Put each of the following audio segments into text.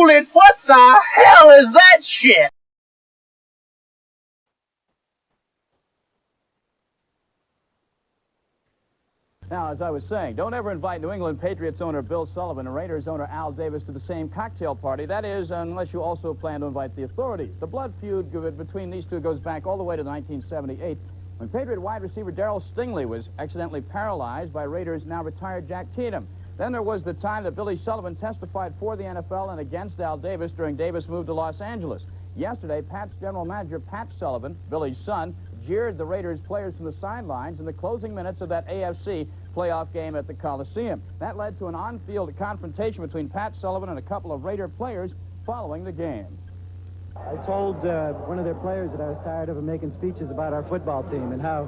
Hold it! What the hell is that shit? Now, as I was saying, don't ever invite New England Patriots owner Bill Sullivan and Raiders owner Al Davis to the same cocktail party. That is, unless you also plan to invite the authorities. The blood feud between these two goes back all the way to 1978, when Patriot wide receiver Darrell Stingley was accidentally paralyzed by Raiders' now retired Jack Tatum. Then there was the time that Billy Sullivan testified for the NFL and against Al Davis during Davis' move to Los Angeles. Yesterday, Pat's general manager, Pat Sullivan, Billy's son, jeered the Raiders players from the sidelines in the closing minutes of that AFC playoff game at the Coliseum. That led to an on-field confrontation between Pat Sullivan and a couple of Raider players following the game. I told one of their players that I was tired of him making speeches about our football team and how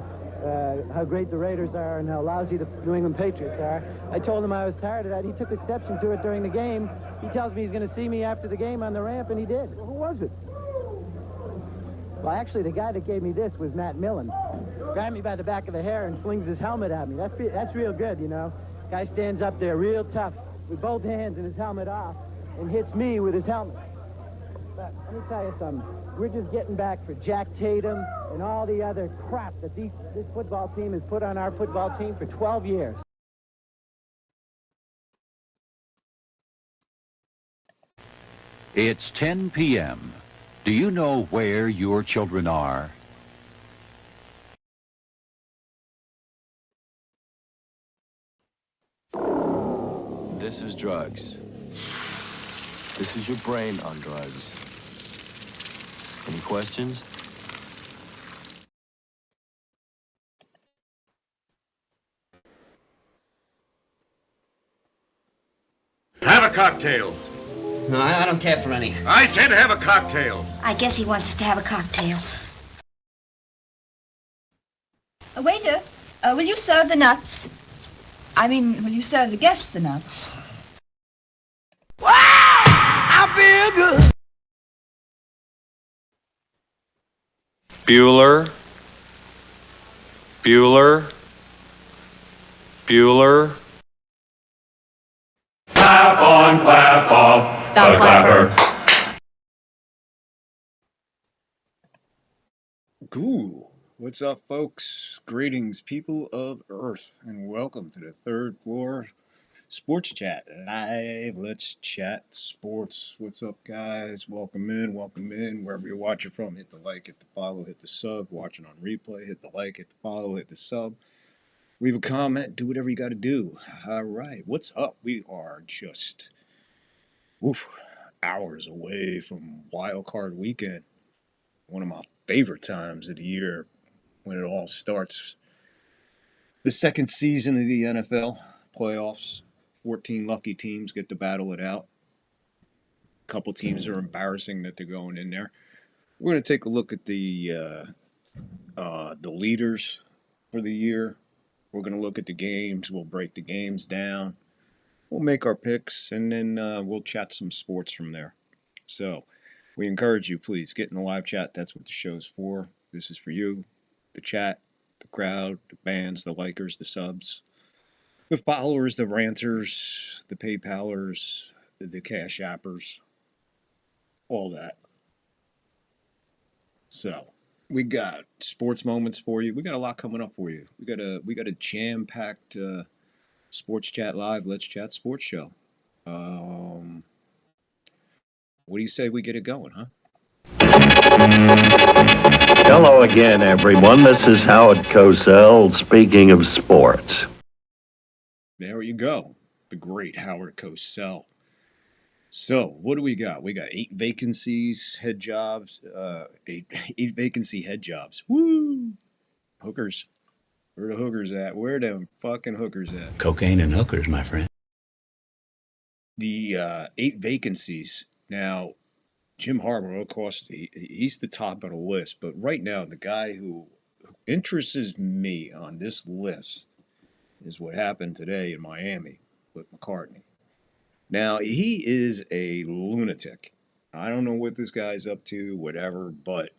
great the Raiders are and how lousy the New England Patriots are. I told him I was tired of that. He took exception to it during the game. He tells me he's going to see me after the game on the ramp, and he did. Who was it? Well, actually, the guy that gave me this was Matt Millen. Grabbed me by the back of the hair and flings his helmet at me. That's real good, you know. Guy stands up there real tough with both hands and his helmet off and hits me with his helmet. But let me tell you something. We're just getting back for Jack Tatum and all the other crap that this football team has put on our football team for 12 years. It's 10 p.m. Do you know where your children are? This is drugs. This is your brain on drugs. Any questions? Have a cocktail. No, I don't care for any. I said have a cocktail. I guess he wants us to have a cocktail. Waiter, will you serve the nuts? I mean, will you serve the guests the nuts? Wow! I feel good. Bueller. Bueller. Bueller. Clap on, clap off, the clapper. Cool. What's up, folks? Greetings, people of Earth, and welcome to the Third Floor Sports Chat Live. Let's chat sports. What's up, guys? Welcome in, wherever you're watching from. Hit the like, hit the follow, hit the sub. Watching on replay, hit the like, hit the follow, hit the sub. Leave a comment, do whatever you got to do. All right, what's up? We are just hours away from Wild Card Weekend. One of my favorite times of the year when it all starts. The second season of the NFL playoffs. 14 lucky teams get to battle it out. A couple teams are embarrassing that they're going in there. We're going to take a look at the leaders for the year. We're going to look at the games. We'll break the games down. We'll make our picks, and then we'll chat some sports from there. So we encourage you, please, get in the live chat. That's what the show's for. This is for you, the chat, the crowd, the bands, the likers, the subs, the followers, the ranters, the PayPalers, the Cash Appers, all that. So we got sports moments for you. We got a lot coming up for you. We got a jam-packed Sports Chat Live, Let's Chat Sports Show. What do you say we get it going, huh? Hello again, everyone. This is Howard Cosell speaking of sports. There you go. The great Howard Cosell. So, what do we got? We got 8 vacancies, head jobs, 8 vacancy head jobs. Woo! Hookers. Where the hookers at? Where them fucking hookers at? Cocaine and hookers, my friend. The 8 vacancies. Now, Jim Harbaugh, of course, he's the top of the list. But right now, the guy who interests me on this list is what happened today in Miami with McCartney. Now, he is a lunatic. I don't know what this guy's up to, whatever, but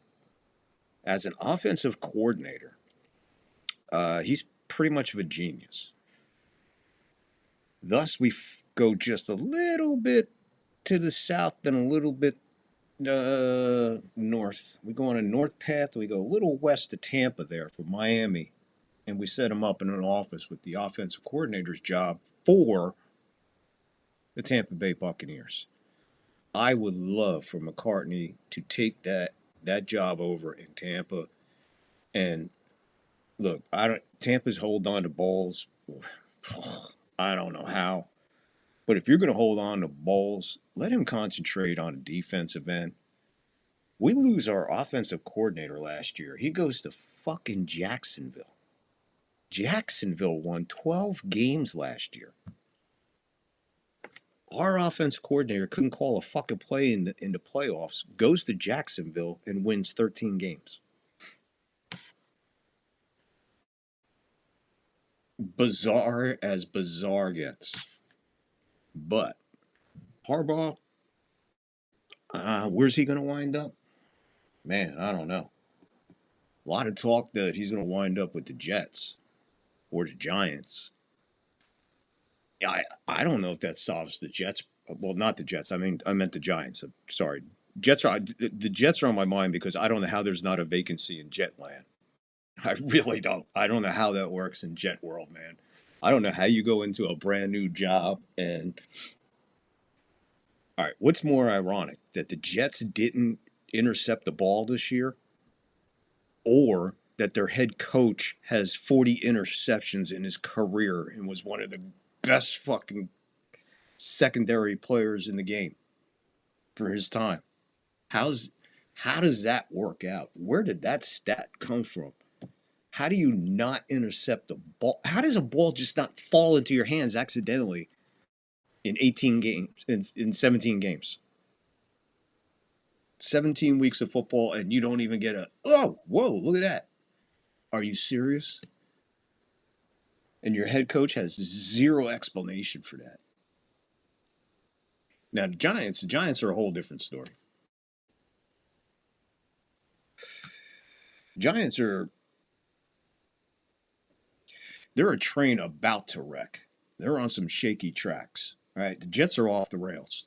as an offensive coordinator, he's pretty much of a genius. Thus, we go just a little bit to the south, then a little bit north. We go on a north path. We go a little west of Tampa there for Miami. And we set him up in an office with the offensive coordinator's job for the Tampa Bay Buccaneers. I would love for McCartney to take that job over in Tampa. And look, Tampa's hold on to balls. I don't know how. But if you're going to hold on to balls, let him concentrate on a defensive end. We lose our offensive coordinator last year. He goes to fucking Jacksonville. Jacksonville won 12 games last year. Our offensive coordinator couldn't call a fucking play in the playoffs, goes to Jacksonville and wins 13 games. Bizarre as bizarre gets. But Harbaugh, where's he going to wind up? Man, I don't know. A lot of talk that he's going to wind up with the Jets or the Giants. I don't know if that solves the Jets. Well, not the Jets. I meant the Giants. I'm sorry. The Jets are on my mind because I don't know how there's not a vacancy in Jetland. I really don't. I don't know how that works in Jet World, man. I don't know how you go into a brand new job and... All right, what's more ironic? That the Jets didn't intercept the ball this year, or that their head coach has 40 interceptions in his career and was one of the best fucking secondary players in the game for his time? How does that work out? Where did that stat come from? How do you not intercept the ball? How does a ball just not fall into your hands accidentally in 18 games, in 17 games? 17 weeks of football and you don't even get whoa, look at that. Are you serious? And your head coach has zero explanation for that. Now, the Giants are a whole different story. Giants they're a train about to wreck. They're on some shaky tracks. All right, the Jets are off the rails.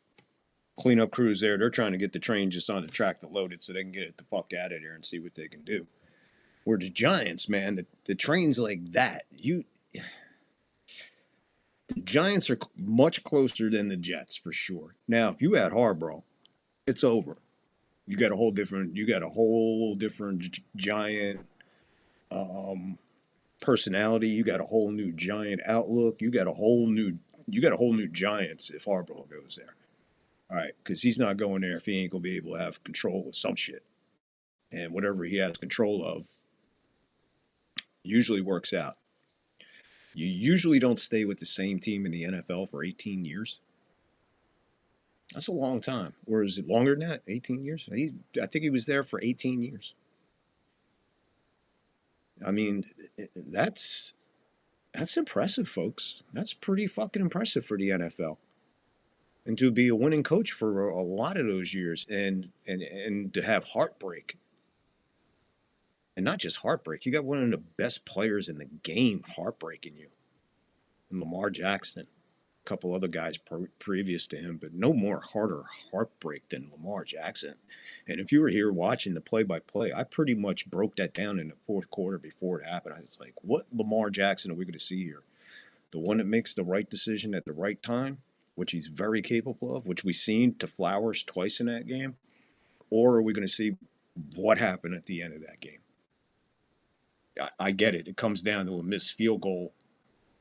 Cleanup crews there. They're trying to get the train just on the track to load it so they can get it the fuck out of there and see what they can do. Where the Giants, man, the train's like that. The Giants are much closer than the Jets for sure. Now, if you had Harbaugh, it's over. You got a whole different Giant personality. You got a whole new Giant outlook. You got a whole new Giants if Harbaugh goes there. All right, because he's not going there if he ain't going to be able to have control of some shit. And whatever he has control of usually works out. You usually don't stay with the same team in the NFL for 18 years. That's a long time. Or is it longer than that? 18 years? I think he was there for 18 years. I mean, that's impressive, folks. That's pretty fucking impressive for the NFL. And to be a winning coach for a lot of those years and to have heartbreak. And not just heartbreak. You got one of the best players in the game heartbreaking you. And Lamar Jackson. A couple other guys previous to him, but no more harder heartbreak than Lamar Jackson. And if you were here watching the play-by-play, I pretty much broke that down in the fourth quarter before it happened. I was like, what Lamar Jackson are we going to see here? The one that makes the right decision at the right time, which he's very capable of, which we've seen to Flowers twice in that game? Or are we going to see what happened at the end of that game? I get it. It comes down to a missed field goal,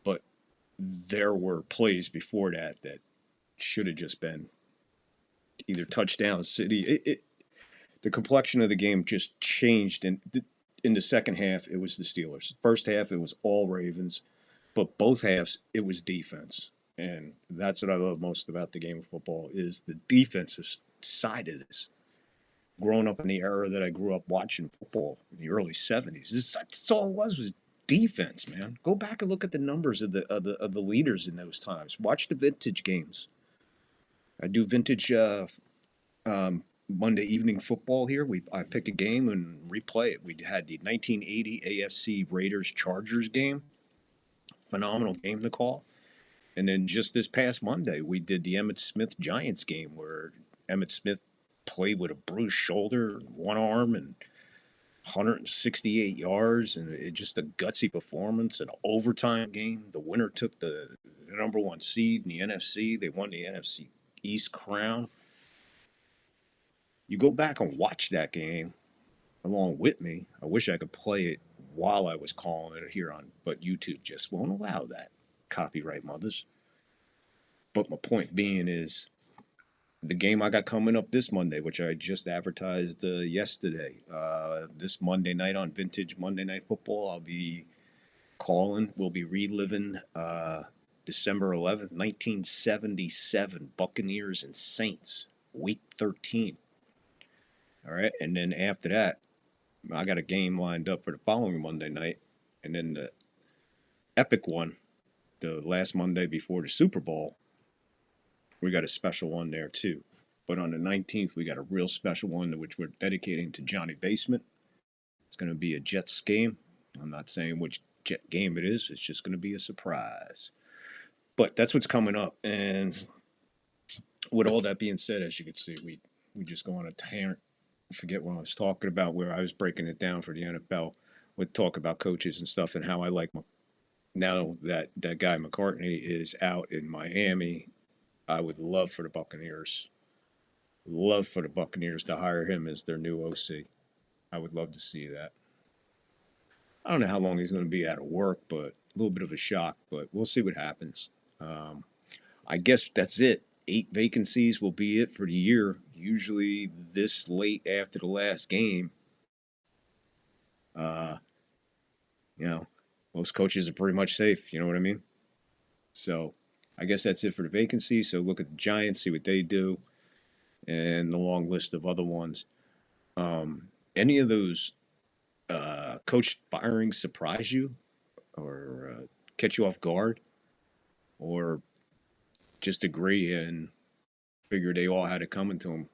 but there were plays before that should have just been either touchdown city. The complexion of the game just changed. In the second half, it was the Steelers. First half, it was all Ravens. But both halves, it was defense. And that's what I love most about the game of football is the defensive side of this. Growing up in the era that I grew up watching football in the early 70s, that's all it was defense, man. Go back and look at the numbers of the leaders in those times. Watch the vintage games. I do vintage Monday evening football here. I pick a game and replay it. We had the 1980 AFC Raiders-Chargers game. Phenomenal game to call. And then just this past Monday, we did the Emmitt Smith Giants game where Emmitt Smith played with a bruised shoulder, one arm, and 168 yards, and it just a gutsy performance, an overtime game. The winner took the number one seed in the NFC. They won the NFC East crown. You go back and watch that game along with me. I wish I could play it while I was calling it here on, but YouTube just won't allow that. Copyright mothers. But my point being is the game I got coming up this Monday, which I just advertised yesterday. This Monday night on Vintage Monday Night Football, I'll be calling. We'll be reliving December 11th, 1977, Buccaneers and Saints, Week 13. All right, and then after that, I got a game lined up for the following Monday night, and then the epic one, the last Monday before the Super Bowl, we got a special one there too. But on the 19th, we got a real special one which we're dedicating to Johnny Basement. It's going to be a Jets game. I'm not saying which Jet game it is. It's just going to be a surprise. But that's what's coming up. And with all that being said, as you can see, we just go on a tangent. I forget what I was talking about, where I was breaking it down for the NFL. We'd talk about coaches and stuff and how I like now that guy McCartney is out in Miami. I would love for the Buccaneers to hire him as their new OC. I would love to see that. I don't know how long he's going to be out of work, but a little bit of a shock, but we'll see what happens. I guess that's it. 8 vacancies will be it for the year. Usually this late after the last game, most coaches are pretty much safe. You know what I mean? So I guess that's it for the vacancy. So look at the Giants, see what they do, and the long list of other ones. Any of those coach firings surprise you or catch you off guard, or just agree and figure they all had it coming to him?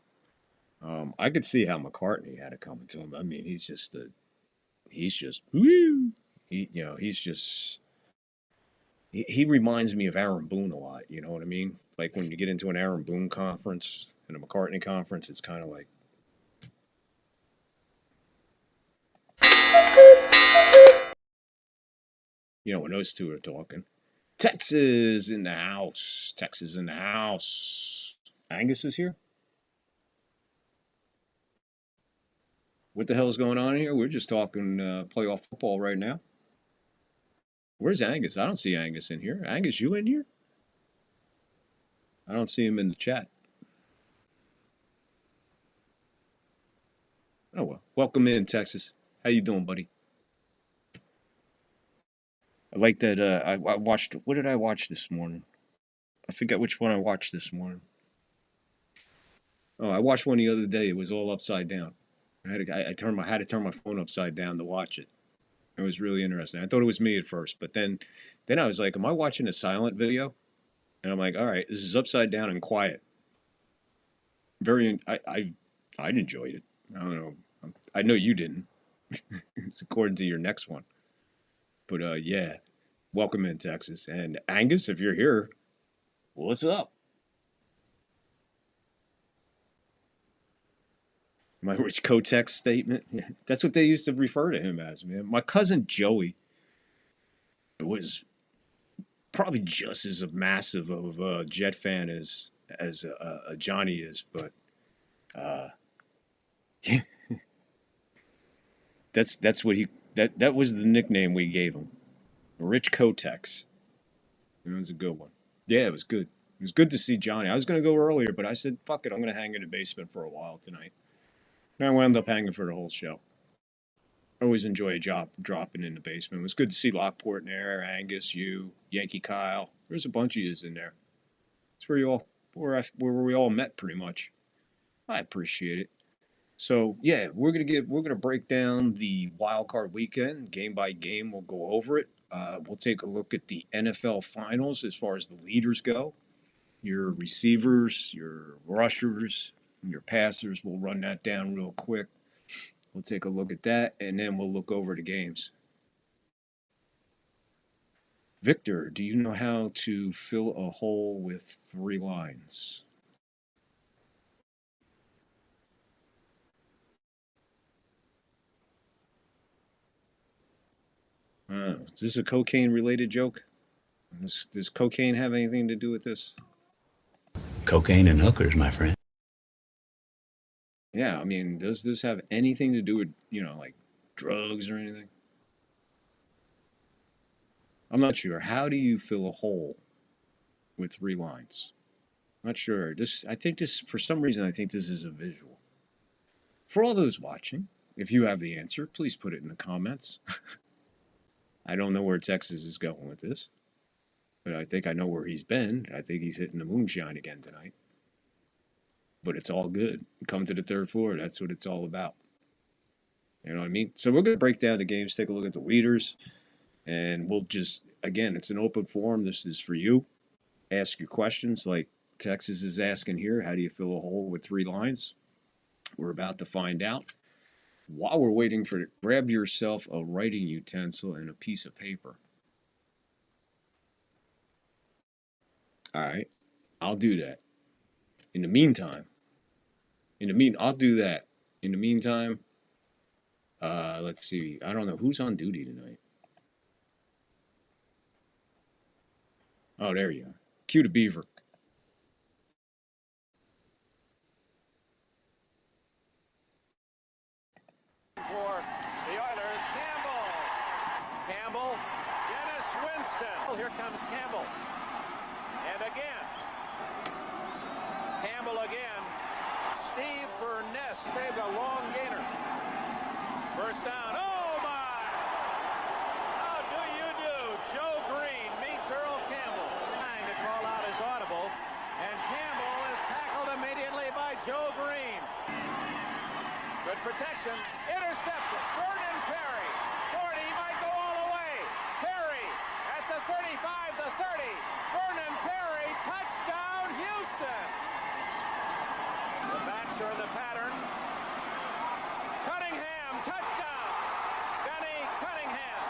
I could see how McCartney had it coming to him. I mean, he's just woo. He reminds me of Aaron Boone a lot. You know what I mean? Like when you get into an Aaron Boone conference and a McCartney conference, it's kind of like. When those two are talking. Texas in the house. Texas in the house. Angus is here? What the hell is going on here? We're just talking playoff football right now. Where's Angus? I don't see Angus in here. Angus, you in here? I don't see him in the chat. Oh, well. Welcome in, Texas. How you doing, buddy? I like that. I watched. What did I watch this morning? I forget which one I watched this morning. Oh, I watched one the other day. It was all upside down. I had to turn my phone upside down to watch it. It was really interesting. I thought it was me at first, but then I was like, "Am I watching a silent video?" And I'm like, "All right, this is upside down and quiet." I enjoyed it. I don't know. I know you didn't. It's according to your next one. But yeah, welcome in, Texas. And Angus, if you're here, what's up? My Rich Kotex statement. That's what they used to refer to him as, man. My cousin Joey was probably just as massive of a Jet fan as Johnny is, but that's what that was the nickname we gave him. Rich Kotex. It was a good one. Yeah, it was good. It was good to see Johnny. I was going to go earlier, but I said, fuck it, I'm going to hang in the basement for a while tonight. And I wound up hanging for the whole show. I always enjoy a dropping in the basement. It was good to see Lockport in there, Angus, you, Yankee Kyle. There's a bunch of yous in there. It's where we all met pretty much. I appreciate it. So yeah, we're gonna break down the wild card weekend game by game. We'll go over it. We'll take a look at the NFL finals as far as the leaders go. Your receivers, your rushers, your passers. We'll run that down real quick. We'll take a look at that, and then we'll look over the games. Victor, do you know how to fill a hole with 3 lines? Is this a cocaine-related joke? Does cocaine have anything to do with this? Cocaine and hookers, my friend. Yeah, I mean, does this have anything to do with, like drugs or anything? I'm not sure. How do you fill a hole with 3 lines? I'm not sure. For some reason, I think this is a visual. For all those watching, if you have the answer, please put it in the comments. I don't know where Texas is going with this, but I think I know where he's been. I think he's hitting the moonshine again tonight. But it's all good. Come to the 3rd floor. That's what it's all about. You know what I mean? So we're going to break down the games, take a look at the leaders, and we'll just, again, it's an open forum. This is for you. Ask your questions like Texas is asking here. How do you fill a hole with 3 lines? We're about to find out. While we're waiting for it, grab yourself a writing utensil and a piece of paper. All right. I'll do that. In the meantime, I'll do that. In the meantime, let's see. I don't know who's on duty tonight. Oh, there you are. Cue the beaver. For the Oilers, Campbell, Dennis Winston. Oh, here comes Campbell. And again. Campbell again. Steve Furness saved a long gainer. First down. Oh, my! How do you do? Joe Green meets Earl Campbell. Trying to call out his audible. And Campbell is tackled immediately by Joe Green. Good protection. Intercepted. Vernon Perry. 40 might go all the way. Perry at the 35, the 30. Vernon Perry. Touchdown, Houston. The backs are in the pattern. Cunningham. Touchdown. Benny Cunningham.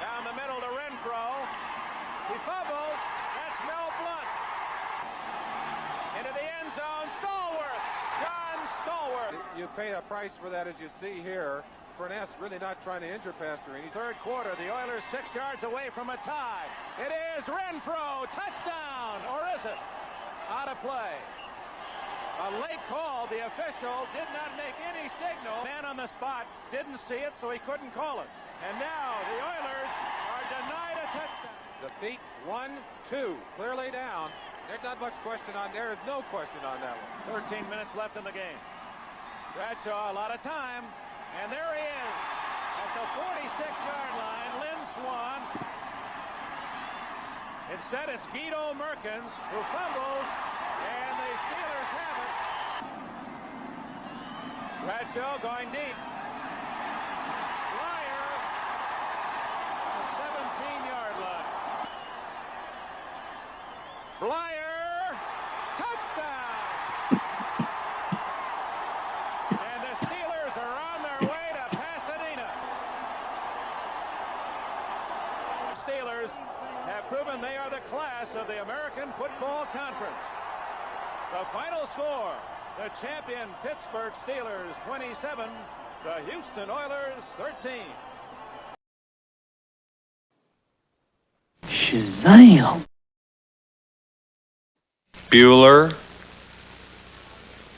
Down the middle to Renfro. He fumbles. That's Mel Blount. Into the end zone. Stallworth. John Stallworth. You pay a price for that, as you see here. Furness really not trying to injure Pastorini. 3rd quarter, the Oilers 6 yards away from a tie. It is Renfro. Touchdown. Or is it? Out of play. A late call. The official did not make any signal. Man on the spot didn't see it, so he couldn't call it. And now the Oilers are denied a touchdown. The feet, 1, 2, clearly down. There's not much question on there. There's no question on that one. 13 minutes left in the game. Bradshaw, a lot of time. And there he is at the 46-yard line. Lynn Swan. Instead, it's Guido Merkins who fumbles, and the Steelers have it. Bradshaw going deep. Flyer at the 17-yard line. Flyer, touchdown! And the Steelers are on their way to Pasadena. The Steelers have proven they are the class of the American Football Conference. The final score, the champion Pittsburgh Steelers 27, the Houston Oilers 13. Shazam! Bueller.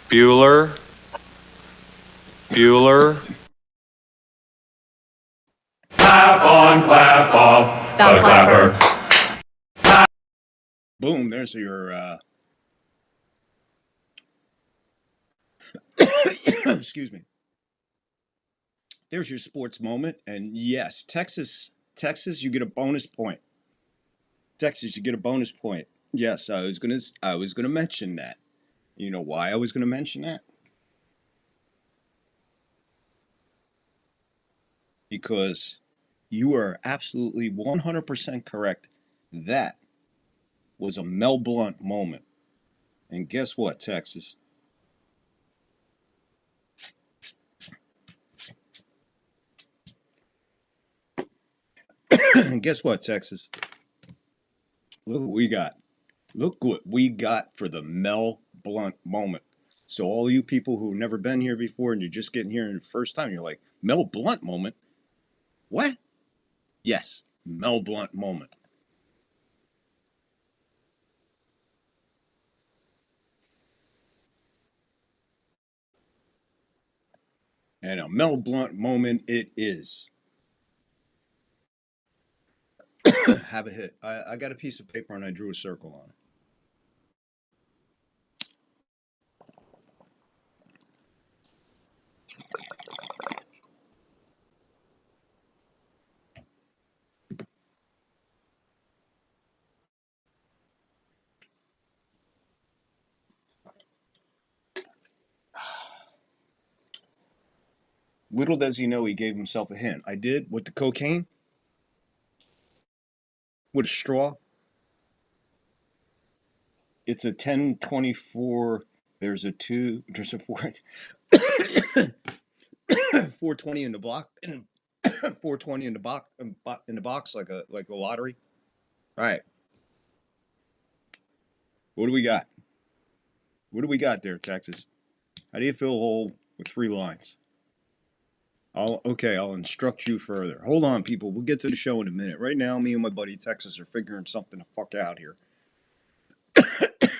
Bueller. Bueller. Clap on, clap off, the clapper. Boom, there's your, excuse me. There's your sports moment. And yes, Texas, you get a bonus point. Texas, you get a bonus point. Yes, I was gonna mention that. You know why I was gonna mention that? Because you are absolutely 100% correct. That was a Mel Blount moment. And guess what, Texas? Guess what, Texas? Look what we got. Look what we got for the Mel Blount moment. So all you people who've never been here before and you're just getting here the first time, you're like, Mel Blount moment? What? Yes, Mel Blount moment. And a Mel Blount moment it is. Have a hit. I got a piece of paper and I drew a circle on it. Little does he know he gave himself a hint. I did with the cocaine. With a straw. It's a 1024. There's a 4. 420 in the block. 420 in the box like a lottery. All right. What do we got? What do we got there, Texas? How do you fill a hole with 3 lines? I'll instruct you further. Hold on, people. We'll get to the show in a minute. Right now, me and my buddy Texas are figuring something the fuck out here.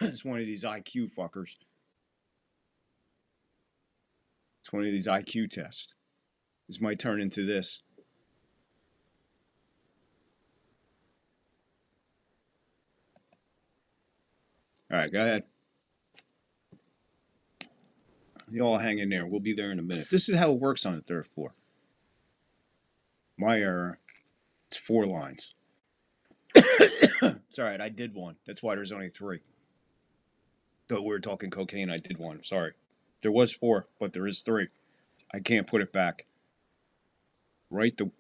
It's one of these IQ fuckers. It's one of these IQ tests. This might turn into this. All right, go ahead. You all hang in there. We'll be there in a minute. This is how it works on the 3rd floor. My error. It's 4 lines. It's all right. I did one. That's why there's only 3. Though we were talking cocaine, I did one. Sorry. There was 4, but there is 3. I can't put it back. Right the...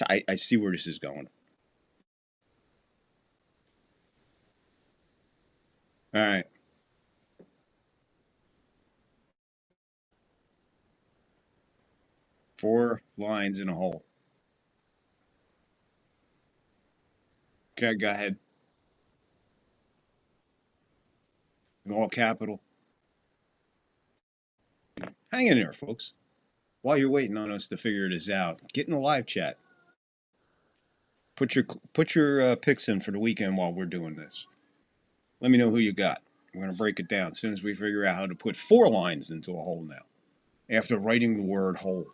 I see where this is going. All right. Four lines in a hole. Okay, go ahead. In all capital. Hang in there, folks. While you're waiting on us to figure this out, get in the live chat. Put your picks in for the weekend while we're doing this. Let me know who you got. We're going to break it down as soon as we figure out how to put 4 lines into a hole now. After writing the word hole.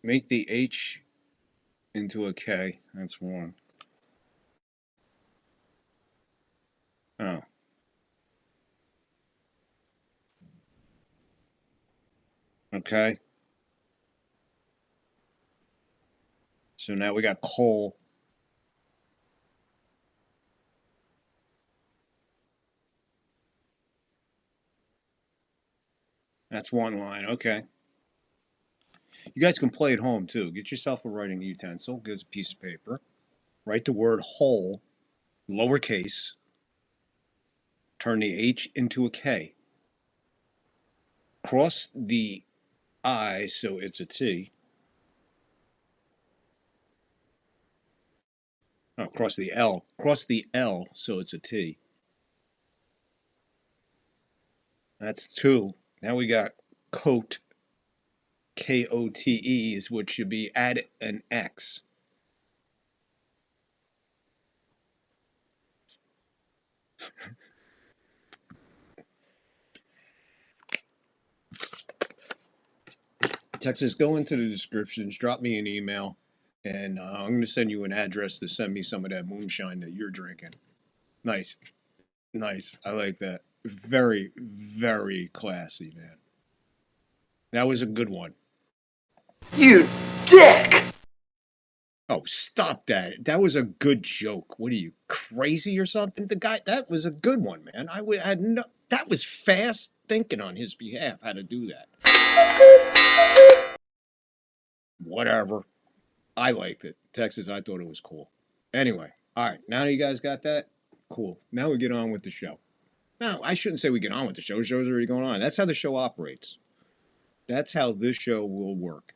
Make the H into a K. That's 1. Oh. Okay. So now we got coal. That's 1 line. Okay. You guys can play at home, too. Get yourself a writing utensil. Get a piece of paper. Write the word whole, lowercase. Turn the H into a K. Cross the I so it's a T. Oh, cross the L. Cross the L so it's a T. That's 2. Now we got coat. K-O-T-E is what should be add an X. Texas, go into the descriptions, drop me an email, and I'm going to send you an address to send me some of that moonshine that you're drinking. Nice. Nice. I like that. Very, very classy, man. That was a good one. You dick! Oh, stop that. That was a good joke. What are you, crazy or something? The guy, that was a good one, man. That was fast. thinking on his behalf how to do that. Whatever. I liked it. Texas, I thought it was cool. Anyway, all right. Now that you guys got that, cool. Now we get on with the show. No, I shouldn't say we get on with the show. The show's already going on. That's how the show operates. That's how this show will work.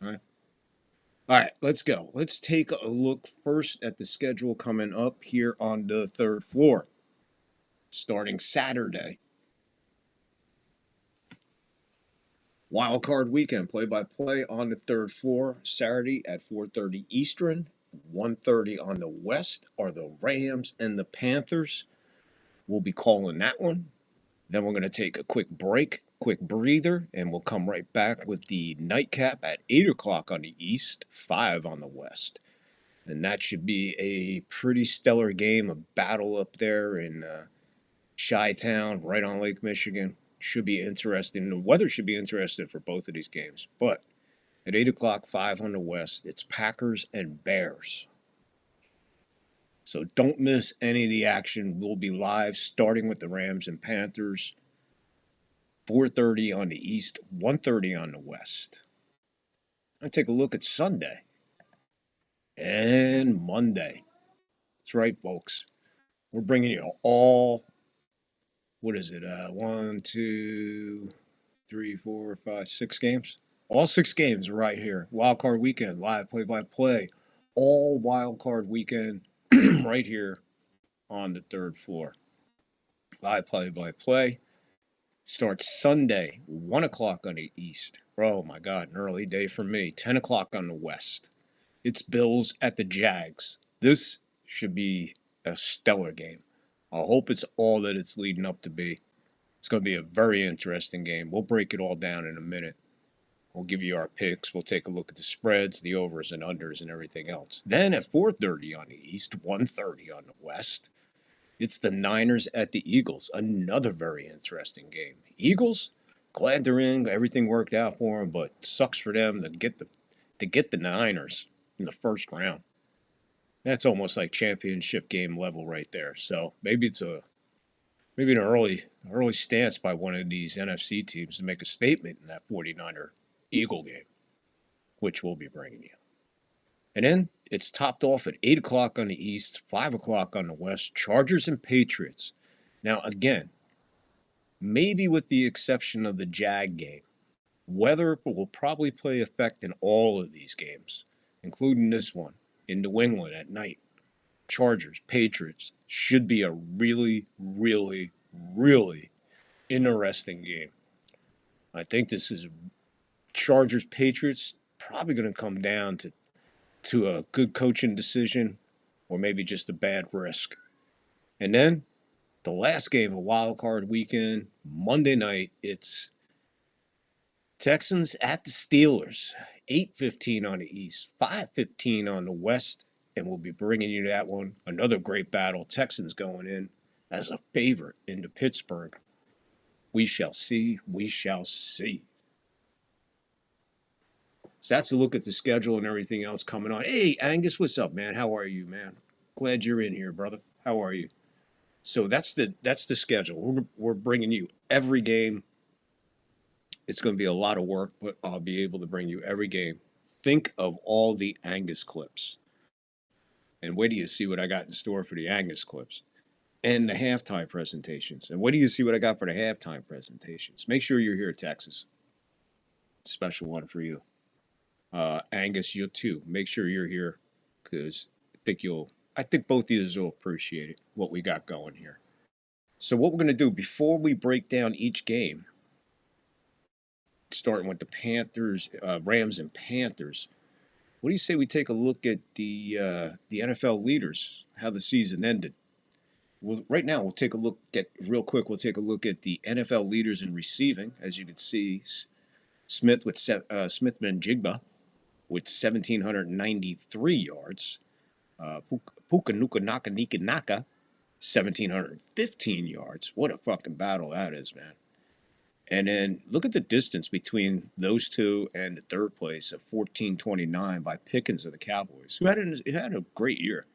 All right. All right, let's go. Let's take a look first at the schedule coming up here on the third floor. Starting Saturday. Wild Card Weekend, play-by-play on the third floor. Saturday at 4:30 Eastern. 1:30 on the West are the Rams and the Panthers. We'll be calling that one. Then we're going to take a quick break, quick breather, and we'll come right back with the nightcap at 8 o'clock on the East, 5 on the West. And that should be a pretty stellar game, a battle up there in Chi-Town, right on Lake Michigan. Should be interesting. The weather should be interesting for both of these games. But at 8 o'clock, 5 on the West, it's Packers and Bears. So don't miss any of the action. We'll be live starting with the Rams and Panthers. 4:30 on the East, 1:30 on the West. I'll take a look at Sunday and Monday. That's right, folks. We're bringing you all, what is it, 1, 2, 3, 4, 5, 6 games? All 6 games right here. Wild Card Weekend, live play-by-play. All Wild Card Weekend right here on the third floor. Live play-by-play. Starts Sunday, 1 o'clock on the East. Oh, my God, an early day for me. 10 o'clock on the West. It's Bills at the Jags. This should be a stellar game. I hope it's all that it's leading up to be. It's going to be a very interesting game. We'll break it all down in a minute. We'll give you our picks. We'll take a look at the spreads, the overs and unders, and everything else. Then at 4:30 on the East, 1:30 on the West, it's the Niners at the Eagles. Another very interesting game. Eagles, glad they're in. Everything worked out for them, but sucks for them to get the Niners in the first round. That's almost like championship game level right there. So maybe it's an early stance by one of these NFC teams to make a statement in that 49er Eagle game, which we'll be bringing you. And then it's topped off at 8 o'clock on the East, 5 o'clock on the West, Chargers and Patriots. Now, again, maybe with the exception of the Jag game, weather will probably play effect in all of these games, including this one in New England at night. Chargers, Patriots should be a really, really, really interesting game. I think this is Chargers, Patriots, probably going to come down to a good coaching decision or maybe just a bad risk. And then the last game of Wild Card Weekend, Monday night, it's Texans at the Steelers, 8:15 on the East, 5:15 on the West, and we'll be bringing you that one. Another great battle. Texans going in as a favorite into Pittsburgh. We shall see. We shall see. So that's a look at the schedule and everything else coming on. Hey, Angus, what's up, man? How are you, man? Glad you're in here, brother. How are you? So that's the schedule. We're bringing you every game. It's going to be a lot of work, but I'll be able to bring you every game. Think of all the Angus clips. And wait till you see what I got in store for the Angus clips. And the halftime presentations. And wait till you see what I got for the halftime presentations. Make sure you're here, Texas. Special one for you. Angus, you too. Make sure you're here because I think both of you will appreciate it, what we got going here. So what we're going to do before we break down each game, starting with the Panthers, Rams and Panthers, what do you say we take a look at the NFL leaders, how the season ended? Well, right now we'll take a look at the NFL leaders in receiving. As you can see, Smith-Njigba with 1,793 yards. Puka Nuka Naka 1,715 yards. What a fucking battle that is, man. And then look at the distance between those two and the third place of 1429 by Pickens of the Cowboys, who had a great year.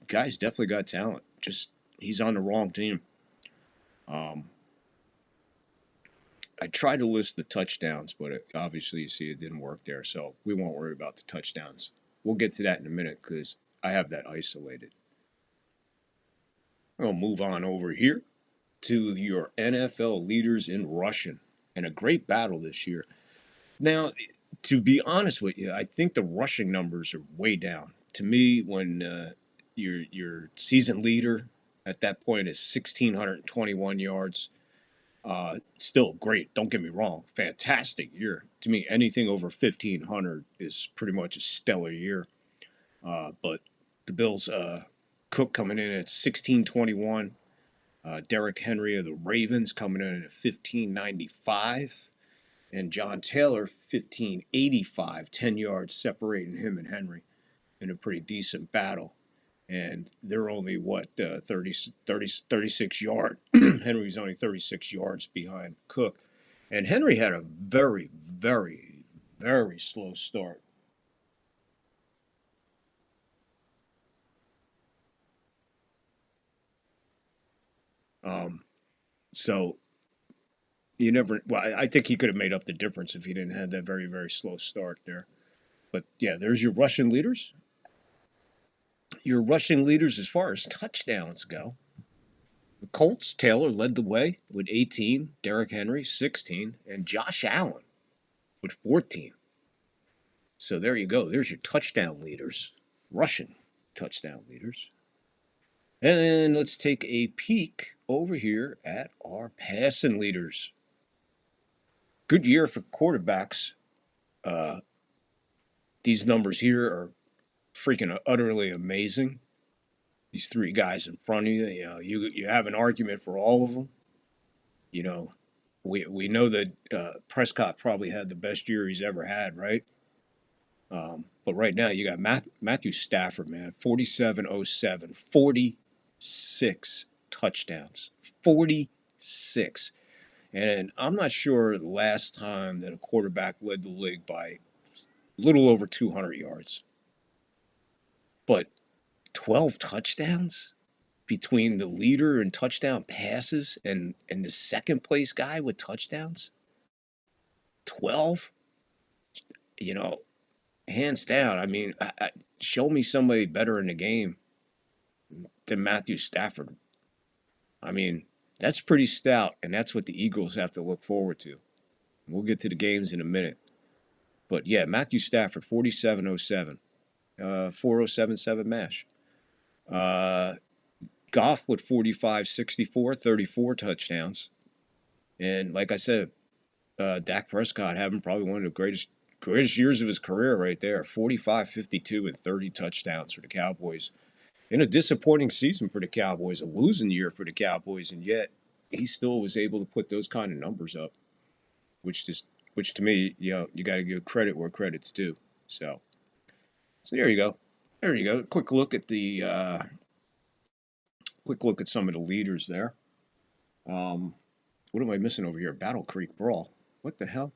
Guy's definitely got talent. Just he's on the wrong team. I tried to list the touchdowns, but obviously you see it didn't work there, so we won't worry about the touchdowns. We'll get to that in a minute because I have that isolated. I'll move on over here to your NFL leaders in rushing, and a great battle this year. Now, to be honest with you, I think the rushing numbers are way down. To me, when your season leader at that point is 1,621 yards, still great. Don't get me wrong, fantastic year. To me, anything over 1,500 is pretty much a stellar year. But the Bills, Cook coming in at 1,621. Derrick Henry of the Ravens coming in at 1,595. And John Taylor, 1,585, 10 yards separating him and Henry in a pretty decent battle. And they're only, 36 yards. Henry's only 36 yards behind Cook. And Henry had a very, very, very slow start. So you never, well, I think he could have made up the difference if he didn't have that very, very slow start there. But yeah, there's your rushing leaders. Your rushing leaders as far as touchdowns go. The Colts, Taylor led the way with 18, Derrick Henry 16, and Josh Allen with 14. So there you go. There's your touchdown leaders, rushing touchdown leaders. And let's take a peek over here at our passing leaders. Good year for quarterbacks. These numbers here are freaking utterly amazing. These three guys in front of you, you have an argument for all of them. You know, we know that Prescott probably had the best year he's ever had, right? But right now you got Matthew Stafford, man, 4707, 46 touchdowns, 46. And I'm not sure the last time that a quarterback led the league by a little over 200 yards. But 12 touchdowns between the leader in touchdown passes and the second place guy with touchdowns? 12? You know, hands down. I mean, show me somebody better in the game than Matthew Stafford. I mean, that's pretty stout, and that's what the Eagles have to look forward to. We'll get to the games in a minute. But yeah, Matthew Stafford, 4707, 4077 mash. Goff with 4564, 34 touchdowns. And like I said, Dak Prescott having probably one of the greatest years of his career right there. 45-52 and 30 touchdowns for the Cowboys. In a disappointing season for the Cowboys, a losing year for the Cowboys, and yet he still was able to put those kind of numbers up, which to me, you got to give credit where credit's due. So there you go. There you go. Quick look at some of the leaders there. What am I missing over here? Battle Creek Brawl. What the hell?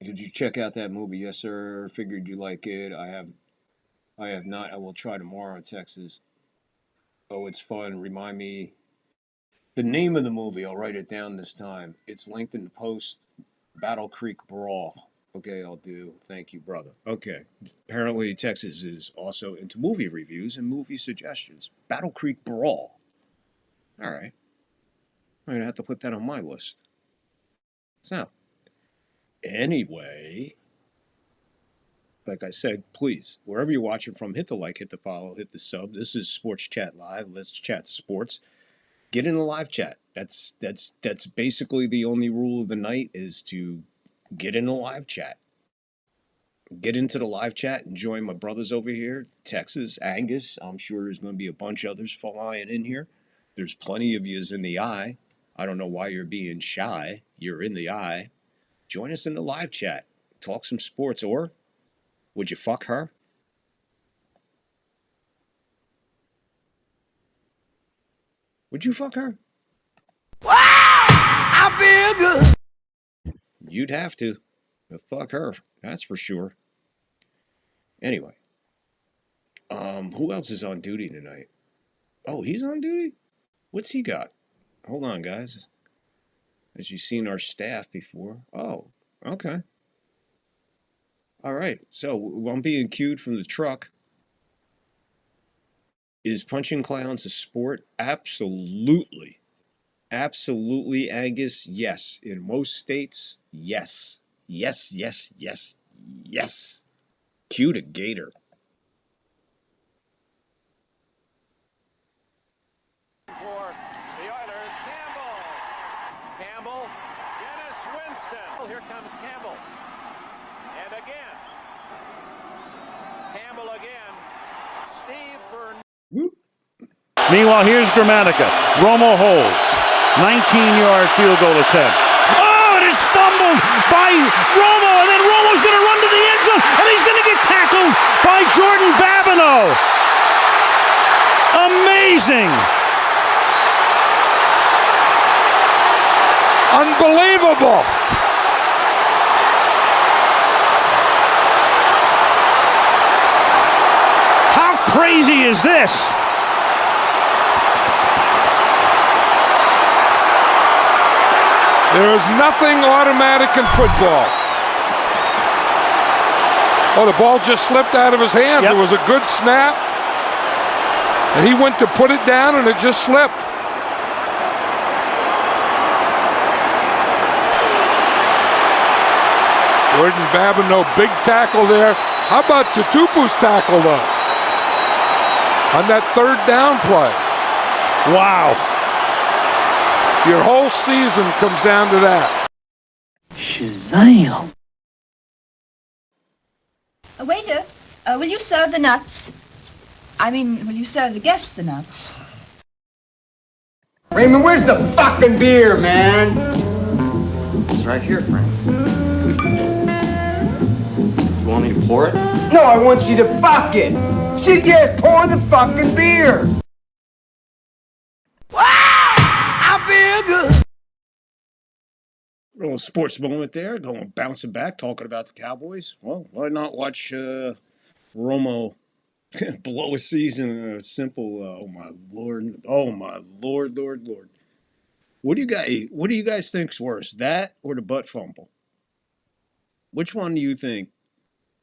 Did you check out that movie? Yes, sir. Figured you like it. I have not. I will try tomorrow in Texas. Oh, it's fun. Remind me the name of the movie. I'll write it down this time. It's linked in the post. Battle Creek Brawl. Okay, I'll do. Thank you, brother. Okay. Apparently, Texas is also into movie reviews and movie suggestions. Battle Creek Brawl. All right. I'm going to have to put that on my list. So, anyway, like I said, please, wherever you're watching from, hit the like, hit the follow, hit the sub. This is Sports Chat Live. Let's chat sports. Get in the live chat. That's basically the only rule of the night is to get in the live chat. Get into the live chat and join my brothers over here. Texas, Angus. I'm sure there's going to be a bunch of others flying in here. There's plenty of yous in the eye. I don't know why you're being shy. You're in the eye. Join us in the live chat. Talk some sports. Or would you fuck her? Would you fuck her? Wow! I feel good. You'd have to. But fuck her. That's for sure. Anyway. Who else is on duty tonight? Oh, he's on duty? What's he got? Hold on, guys. As you've seen our staff before. Oh, okay. All right. So I'm being cued from the truck. Is punching clowns a sport? Absolutely. Absolutely, Angus. Yes. In most states, yes. Yes, yes, yes, yes. Cue to Gator. For the Oilers, Campbell. Campbell, Dennis Winston. Here comes Campbell. And again. Campbell again. Steve Fernandez. Meanwhile, here's Gramatica. Romo holds. 19-yard field goal attempt. Oh, it is fumbled by Romo, and then Romo's going to run to the end zone, and he's going to get tackled by Jordan Babineau. Amazing. Unbelievable. How crazy is this? There is nothing automatic in football. Oh, the ball just slipped out of his hands. Yep. It was a good snap. And he went to put it down, and it just slipped. Jordan Babineau, big tackle there. How about Tutupu's tackle, though? On that third down play. Wow. Your whole season comes down to that. Shazam. Waiter, will you serve the nuts? I mean, will you serve the guests the nuts? Raymond, where's the fucking beer, man? It's right here, Frank. You want me to pour it? No, I want you to fuck it. She just pour the fucking beer. Feel good. A little sports moment there, going bouncing back, talking about the Cowboys. Well, why not watch Romo blow a season in a simple? Oh my lord! Oh my lord! Lord! What do you guys think's worse, that or the butt fumble? Which one do you think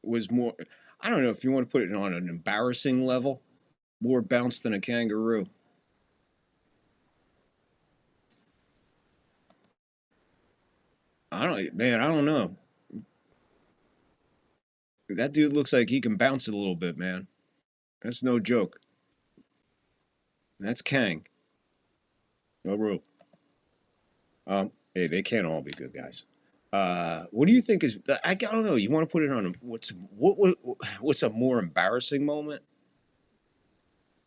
was more? I don't know if you want to put it on an embarrassing level, more bounce than a kangaroo. I don't know. That dude looks like he can bounce it a little bit, man. That's no joke. That's Kang. No rule. Hey, they can't all be good guys. What do you think is? I don't know. You want to put it on what's a more embarrassing moment?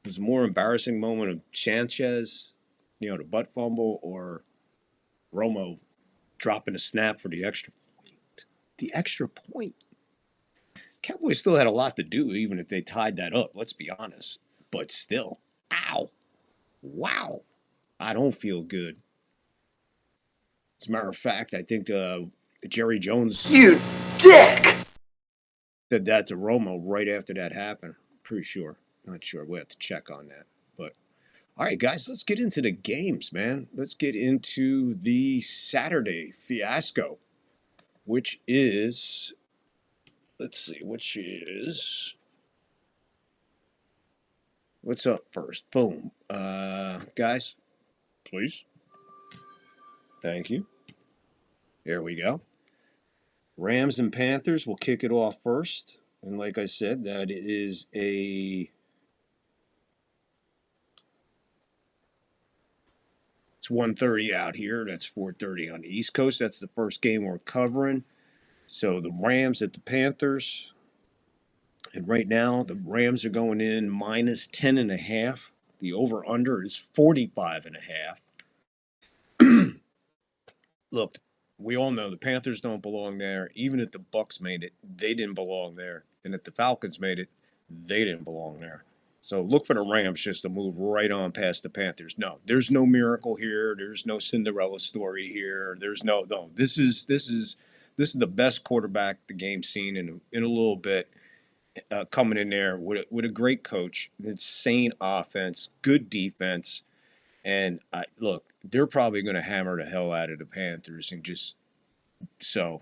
Was a more embarrassing moment of Sanchez, the butt fumble, or Romo dropping a snap for the extra point? The extra point. Cowboys still had a lot to do, even if they tied that up. Let's be honest. But still, ow, wow, I don't feel good. As a matter of fact, I think Jerry Jones, you dick, said that to Romo right after that happened. Pretty sure. Not sure. We'll have to check on that. But all right, guys, let's get into the games, man. Let's get into the Saturday fiasco, which is, what's up first? Boom. Guys, please. Thank you. There we go. Rams and Panthers will kick it off first. And like I said, that is it's 1:30 out here. That's 4:30 on the East Coast. That's the first game we're covering. So the Rams at the Panthers. And right now, the Rams are going in minus 10.5. The over-under is 45.5. Look, we all know the Panthers don't belong there. Even if the Bucs made it, they didn't belong there. And if the Falcons made it, they didn't belong there. So look for the Rams just to move right on past the Panthers. No, there's no miracle here. There's no Cinderella story here. There's no. This is the best quarterback the game's seen in a little bit. Coming in there with a great coach, an insane offense, good defense, And look, they're probably going to hammer the hell out of the Panthers and just so.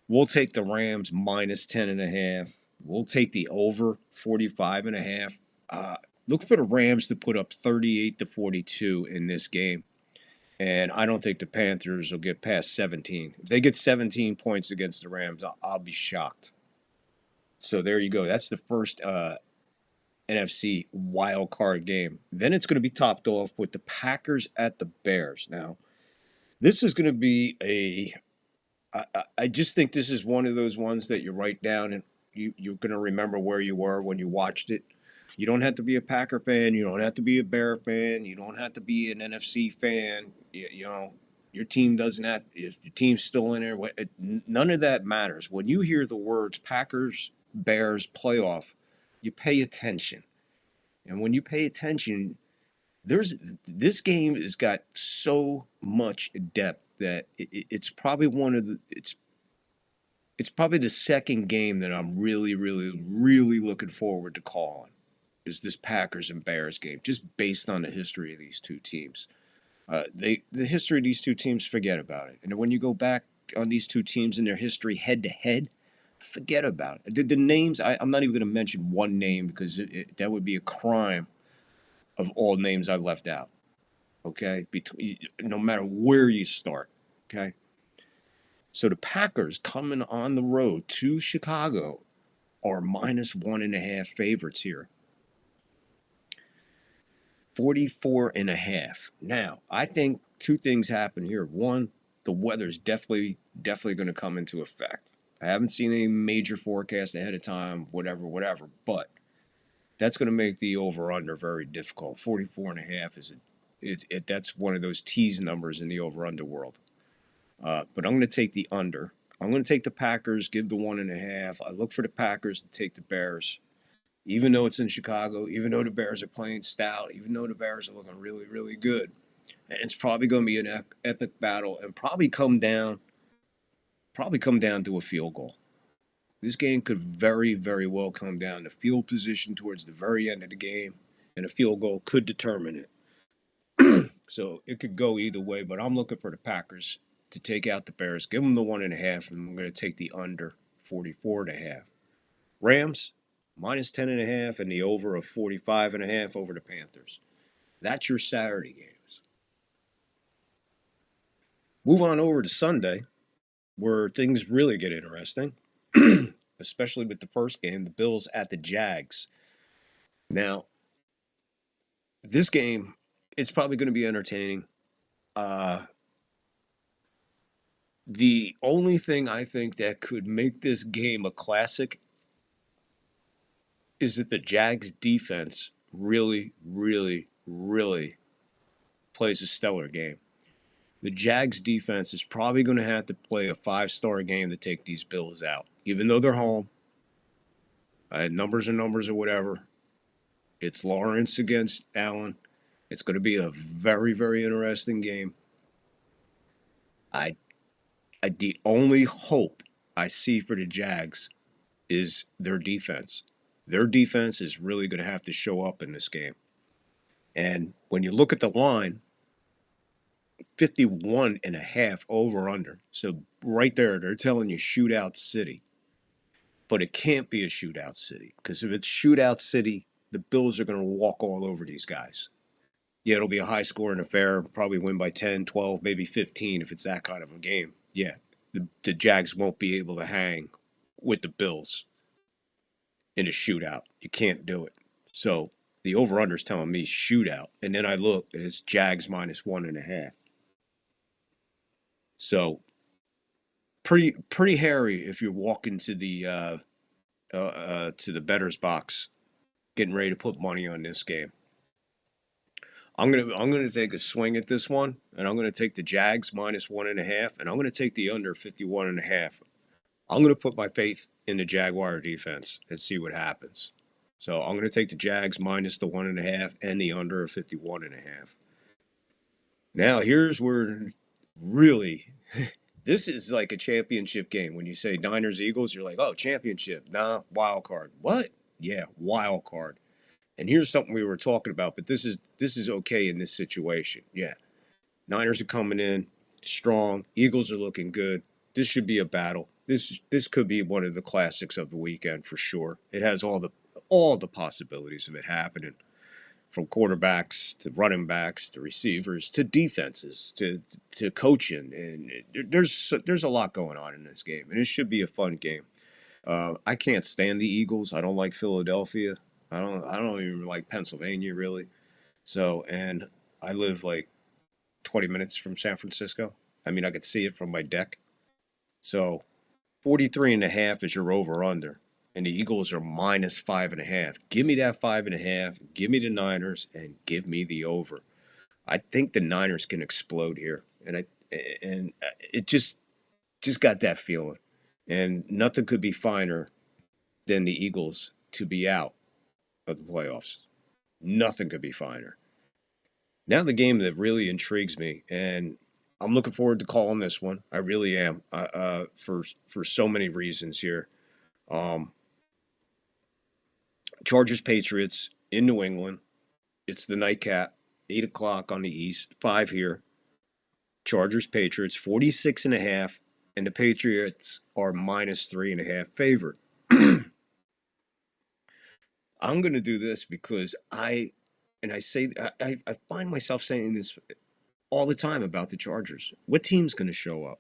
We'll take the Rams minus 10.5. We'll take the over 45.5. Look for the Rams to put up 38-42 in this game. And I don't think the Panthers will get past 17. If they get 17 points against the Rams, I'll be shocked. So there you go. That's the first NFC wild card game. Then it's going to be topped off with the Packers at the Bears. Now, this is going to be I just think this is one of those ones that you write down and you're going to remember where you were when you watched it. You don't have to be a Packer fan. You don't have to be a Bear fan. You don't have to be an NFC fan. You know, your team doesn't have – your team's still in there. None of that matters. When you hear the words Packers, Bears, playoff, you pay attention. And when you pay attention, this game has got so much depth that it's probably one of the it's probably the second game that I'm really, really, really looking forward to calling is this Packers and Bears game, just based on the history of these two teams. The history of these two teams, forget about it. And when you go back on these two teams and their history head to head, forget about it. The names, I'm not even going to mention one name because that would be a crime of all names I left out. Okay? No matter where you start. Okay? So the Packers coming on the road to Chicago are minus 1.5 favorites here. 44.5. Now, I think two things happen here. One, the weather's definitely going to come into effect. I haven't seen any major forecast ahead of time, whatever, but that's going to make the over-under very difficult. 44.5 that's one of those tease numbers in the over-under world. But I'm going to take the under. I'm going to take the Packers, give the 1.5. I look for the Packers to take the Bears. Even though it's in Chicago, even though the Bears are playing stout, even though the Bears are looking really, really good. And it's probably going to be an epic battle and probably come down to a field goal. This game could very, very well come down to field position towards the very end of the game, and a field goal could determine it. So it could go either way, but I'm looking for the Packers to take out the Bears, give them the 1.5, and I'm going to take the under 44.5. Rams, minus 10.5, and the over of 45.5 over the Panthers. That's your Saturday games. Move on over to Sunday, where things really get interesting, especially with the first game, the Bills at the Jags. Now, this game, it's probably going to be entertaining. The only thing I think that could make this game a classic is that the Jags defense really, really, really plays a stellar game. The Jags defense is probably going to have to play a 5-star game to take these Bills out. Even though they're home, numbers are numbers or whatever. It's Lawrence against Allen. It's going to be a very, very interesting game. The only hope I see for the Jags is their defense. Their defense is really going to have to show up in this game. And when you look at the line, 51.5 over under. So right there, they're telling you shootout city. But it can't be a shootout city, because if it's shootout city, the Bills are going to walk all over these guys. Yeah, it'll be a high-scoring affair, probably win by 10, 12, maybe 15 if it's that kind of a game. Yeah, the Jags won't be able to hang with the Bills in a shootout. You can't do it. So the over-under is telling me shootout. And then I look, and it's Jags minus 1.5. So pretty hairy if you're walking to the bettor's box, getting ready to put money on this game. I'm gonna take a swing at this one, and I'm gonna take the Jags minus 1.5, and I'm gonna take the under 51.5. I'm gonna put my faith in the Jaguar defense and see what happens. So I'm gonna take the Jags minus the 1.5 and the under of 51.5. Now here's where really this is like a championship game. When you say Niners Eagles, you're like, oh, championship. Nah, wild card. What? Yeah, wild card. And here's something we were talking about, but this is okay in this situation. Yeah. Niners are coming in strong. Eagles are looking good. This should be a battle. This could be one of the classics of the weekend for sure. It has all the possibilities of it happening, from quarterbacks to running backs to receivers to defenses to coaching, and there's a lot going on in this game, and it should be a fun game. I can't stand the Eagles. I don't like Philadelphia. I don't even like Pennsylvania really. So, and I live like 20 minutes from San Francisco. I mean, I could see it from my deck. So 43.5 is your over under, and the Eagles are minus 5.5. Give me that 5.5. Give me the Niners, and give me the over. I think the Niners can explode here, and it just got that feeling, and nothing could be finer than the Eagles to be out of the playoffs. Nothing could be finer. Now the game that really intrigues me, and I'm looking forward to calling this one. I really am, for so many reasons here. Chargers Patriots in New England. It's the nightcap, 8 o'clock on the East, 5 here. Chargers Patriots, 46.5, and the Patriots are minus 3.5 favorite. I'm going to do this because I find myself saying this all the time about the Chargers. What team's going to show up?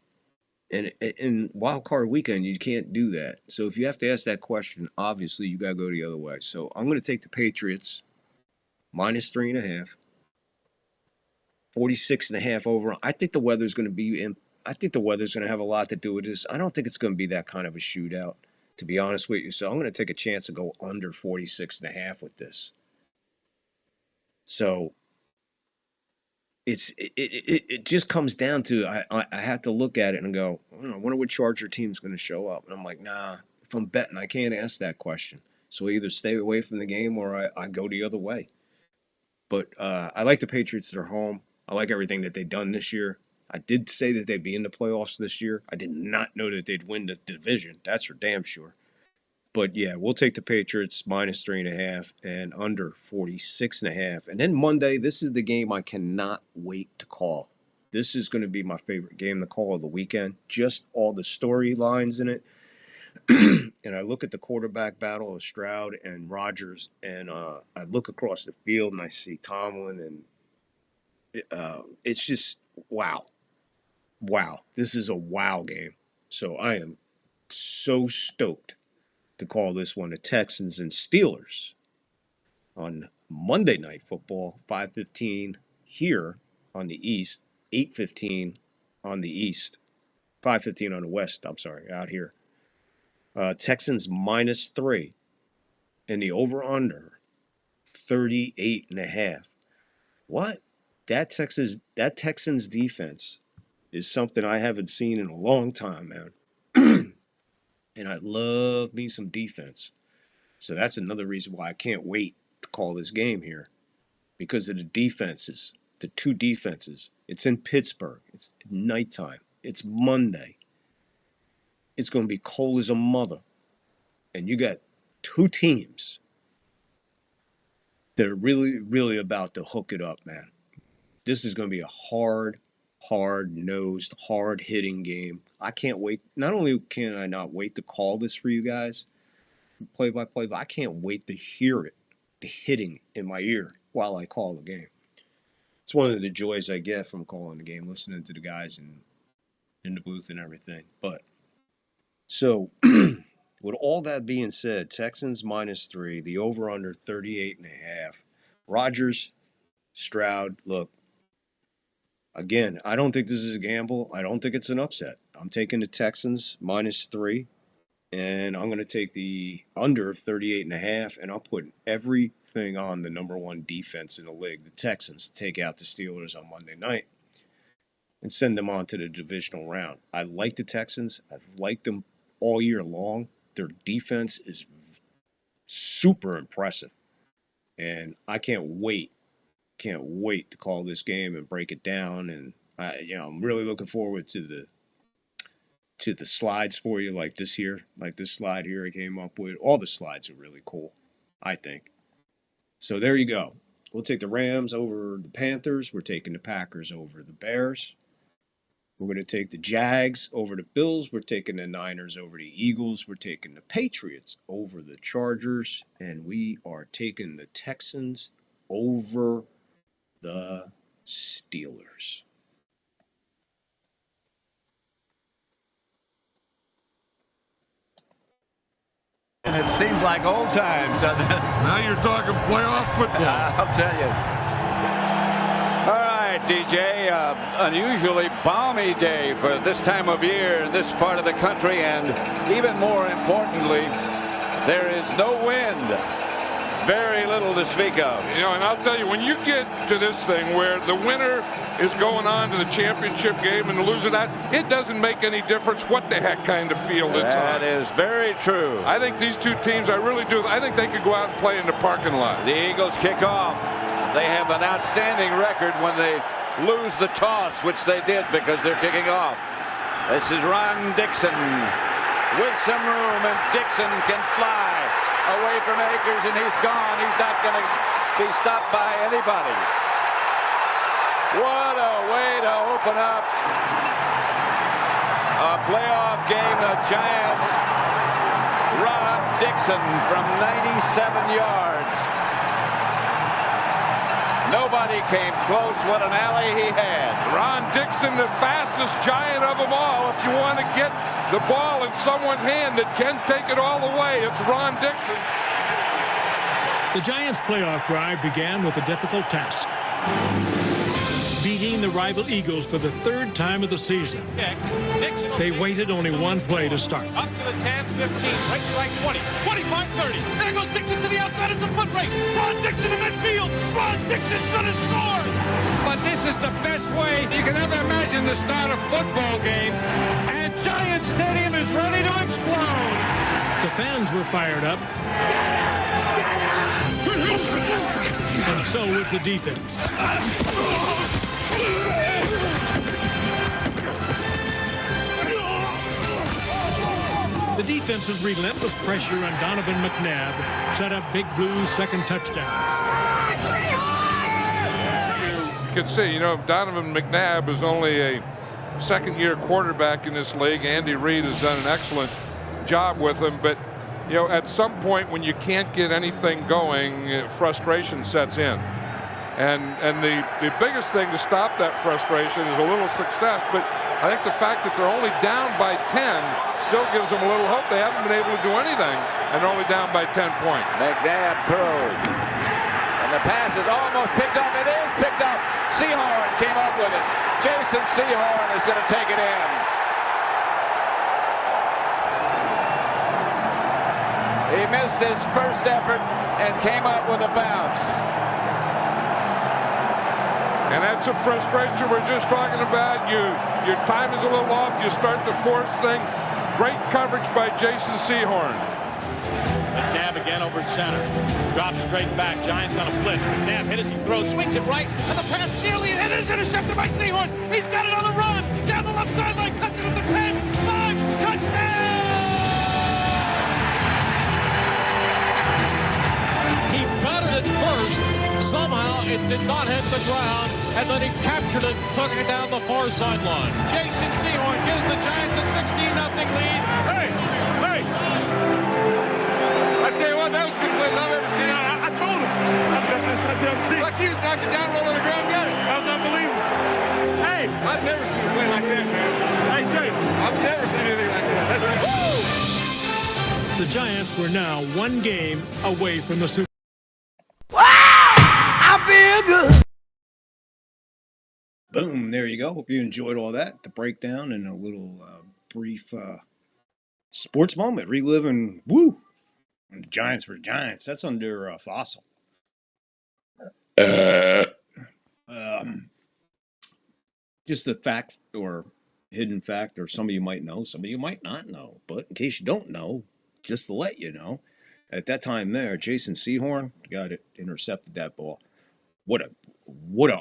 And in wild card weekend, you can't do that. So if you have to ask that question, obviously you got to go the other way. So I'm going to take the Patriots minus 3.5, 46.5 over. I think the weather's going to be in. I think the weather's going to have a lot to do with this. I don't think it's going to be that kind of a shootout, to be honest with you. So I'm going to take a chance to go under 46.5 with this. So it just comes down to I have to look at it and go, I wonder what Charger team's going to show up. And I'm like, nah, if I'm betting, I can't ask that question. So I either stay away from the game or I go the other way. But I like the Patriots that are home. I like everything that they've done this year. I did say that they'd be in the playoffs this year. I did not know that they'd win the division. That's for damn sure. But yeah, we'll take the Patriots minus 3.5 and under 46.5. And then Monday, this is the game I cannot wait to call. This is going to be my favorite game to call of the weekend. Just all the storylines in it. And I look at the quarterback battle of Stroud and Rodgers, and I look across the field and I see Tomlin, and it's just wow. Wow. This is a wow game. So I am so stoked to call this one the Texans and Steelers on Monday Night Football, 5:15 here on the East, 8:15 on the East, 5:15 on the West, I'm sorry, out here. Texans minus 3, and the over-under 38.5. What? That Texans defense is something I haven't seen in a long time, man. And I love me some defense. So that's another reason why I can't wait to call this game here. Because of the defenses, the two defenses. It's in Pittsburgh. It's nighttime. It's Monday. It's going to be cold as a mother. And you got two teams that are really, really about to hook it up, man. This is going to be a hard-nosed, hard-hitting game. I can't wait. Not only can I not wait to call this for you guys, play-by-play, but I can't wait to hear it, the hitting in my ear while I call the game. It's one of the joys I get from calling the game, listening to the guys in the booth and everything. But, so, with all that being said, Texans minus 3, the over-under 38.5. Rodgers, Stroud, look, again, I don't think this is a gamble. I don't think it's an upset. I'm taking the Texans minus 3, and I'm going to take the under of 38.5, and I'll put everything on the number one defense in the league, the Texans, to take out the Steelers on Monday night and send them on to the divisional round. I like the Texans. I've liked them all year long. Their defense is super impressive, and I can't wait to call this game and break it down. And I'm really looking forward to the slides for you, like this slide here I came up with. All the slides are really cool, I think. So there you go. We'll take the Rams over the Panthers. We're taking the Packers over the Bears. We're going to take the Jags over the Bills. We're taking the Niners over the Eagles. We're taking the Patriots over the Chargers. And we are taking the Texans over the Steelers. And it seems like old times, doesn't it? Now you're talking playoff football. I'll tell you. All right, DJ, unusually balmy day for this time of year in this part of the country, and even more importantly, there is no wind. Very little to speak of. You know, and I'll tell you, when you get to this thing where the winner is going on to the championship game and the loser that, it doesn't make any difference what the heck kind of field it's on. That is very true. I think these two teams, I really do, I think they could go out and play in the parking lot. The Eagles kick off. They have an outstanding record when they lose the toss, which they did because they're kicking off. This is Ron Dixon with some room, and Dixon can fly away from Akers, and he's gone. He's not going to be stopped by anybody. What a way to open up a playoff game. The Giants, Ron Dixon from 97 yards. Nobody came close. What an alley he had. Ron Dixon, the fastest Giant of them all. If you want to get the ball in someone's hand that can take it all the way, it's Ron Dixon. The Giants' playoff drive began with a difficult task. Beating the rival Eagles for the third time of the season. They waited only one play to start. Up to the 10, 15, breaks like 20, 25, 30. There goes Dixon to the outside. It's a foot race. Ron Dixon in midfield. Ron Dixon's going to score. But this is the best way you can ever imagine to start a football game. And Giant Stadium is ready to explode. The fans were fired up. And so was the defense. The defense's relentless pressure on Donovan McNabb set up Big Blue's second touchdown. You can see, you know, Donovan McNabb is only a second-year quarterback in this league. Andy Reid has done an excellent job with him, but you know, at some point when you can't get anything going, frustration sets in. And the biggest thing to stop that frustration is a little success, but I think the fact that they're only down by 10 still gives them a little hope. They haven't been able to do anything, and they're only down by 10 points. McNabb throws, and the pass is almost picked up. It is picked up. Sehorn came up with it. Jason Sehorn is going to take it in. He missed his first effort and came up with a bounce. And that's a frustration we're just talking about. Your time is a little off. You start to force things. Great coverage by Jason Sehorn. McNabb again over at center. Drops straight back. Giants on a blitz. McNabb hit as he throws. Swings it right. And the pass nearly hit. It is intercepted by Sehorn. He's got it on the run. Down the left sideline. Cuts it at the 10. 5. Touchdown! He batted it first. Somehow it did not hit the ground, and then he captured it, took it down the far sideline. Jason Sehorn gives the Giants a 16-0 lead. Hey! I tell you what, that was a good play I've ever seen. I told him. That's what I'm saying. Like you knocked it down, roll on the ground, got it. That was unbelievable. Hey! I've never seen a play like that, man. Hey, Jay. I've never seen anything like that. That's right. The Giants were now one game away from the Super Bowl. Boom, there you go. Hope you enjoyed all that. The breakdown and a little brief sports moment. Reliving, woo, when the Giants were Giants. That's under Fossil. Just a fact or hidden fact, or some of you might know, some of you might not know. But in case you don't know, just to let you know, at that time there, Jason Sehorn, the guy that intercepted that ball, what a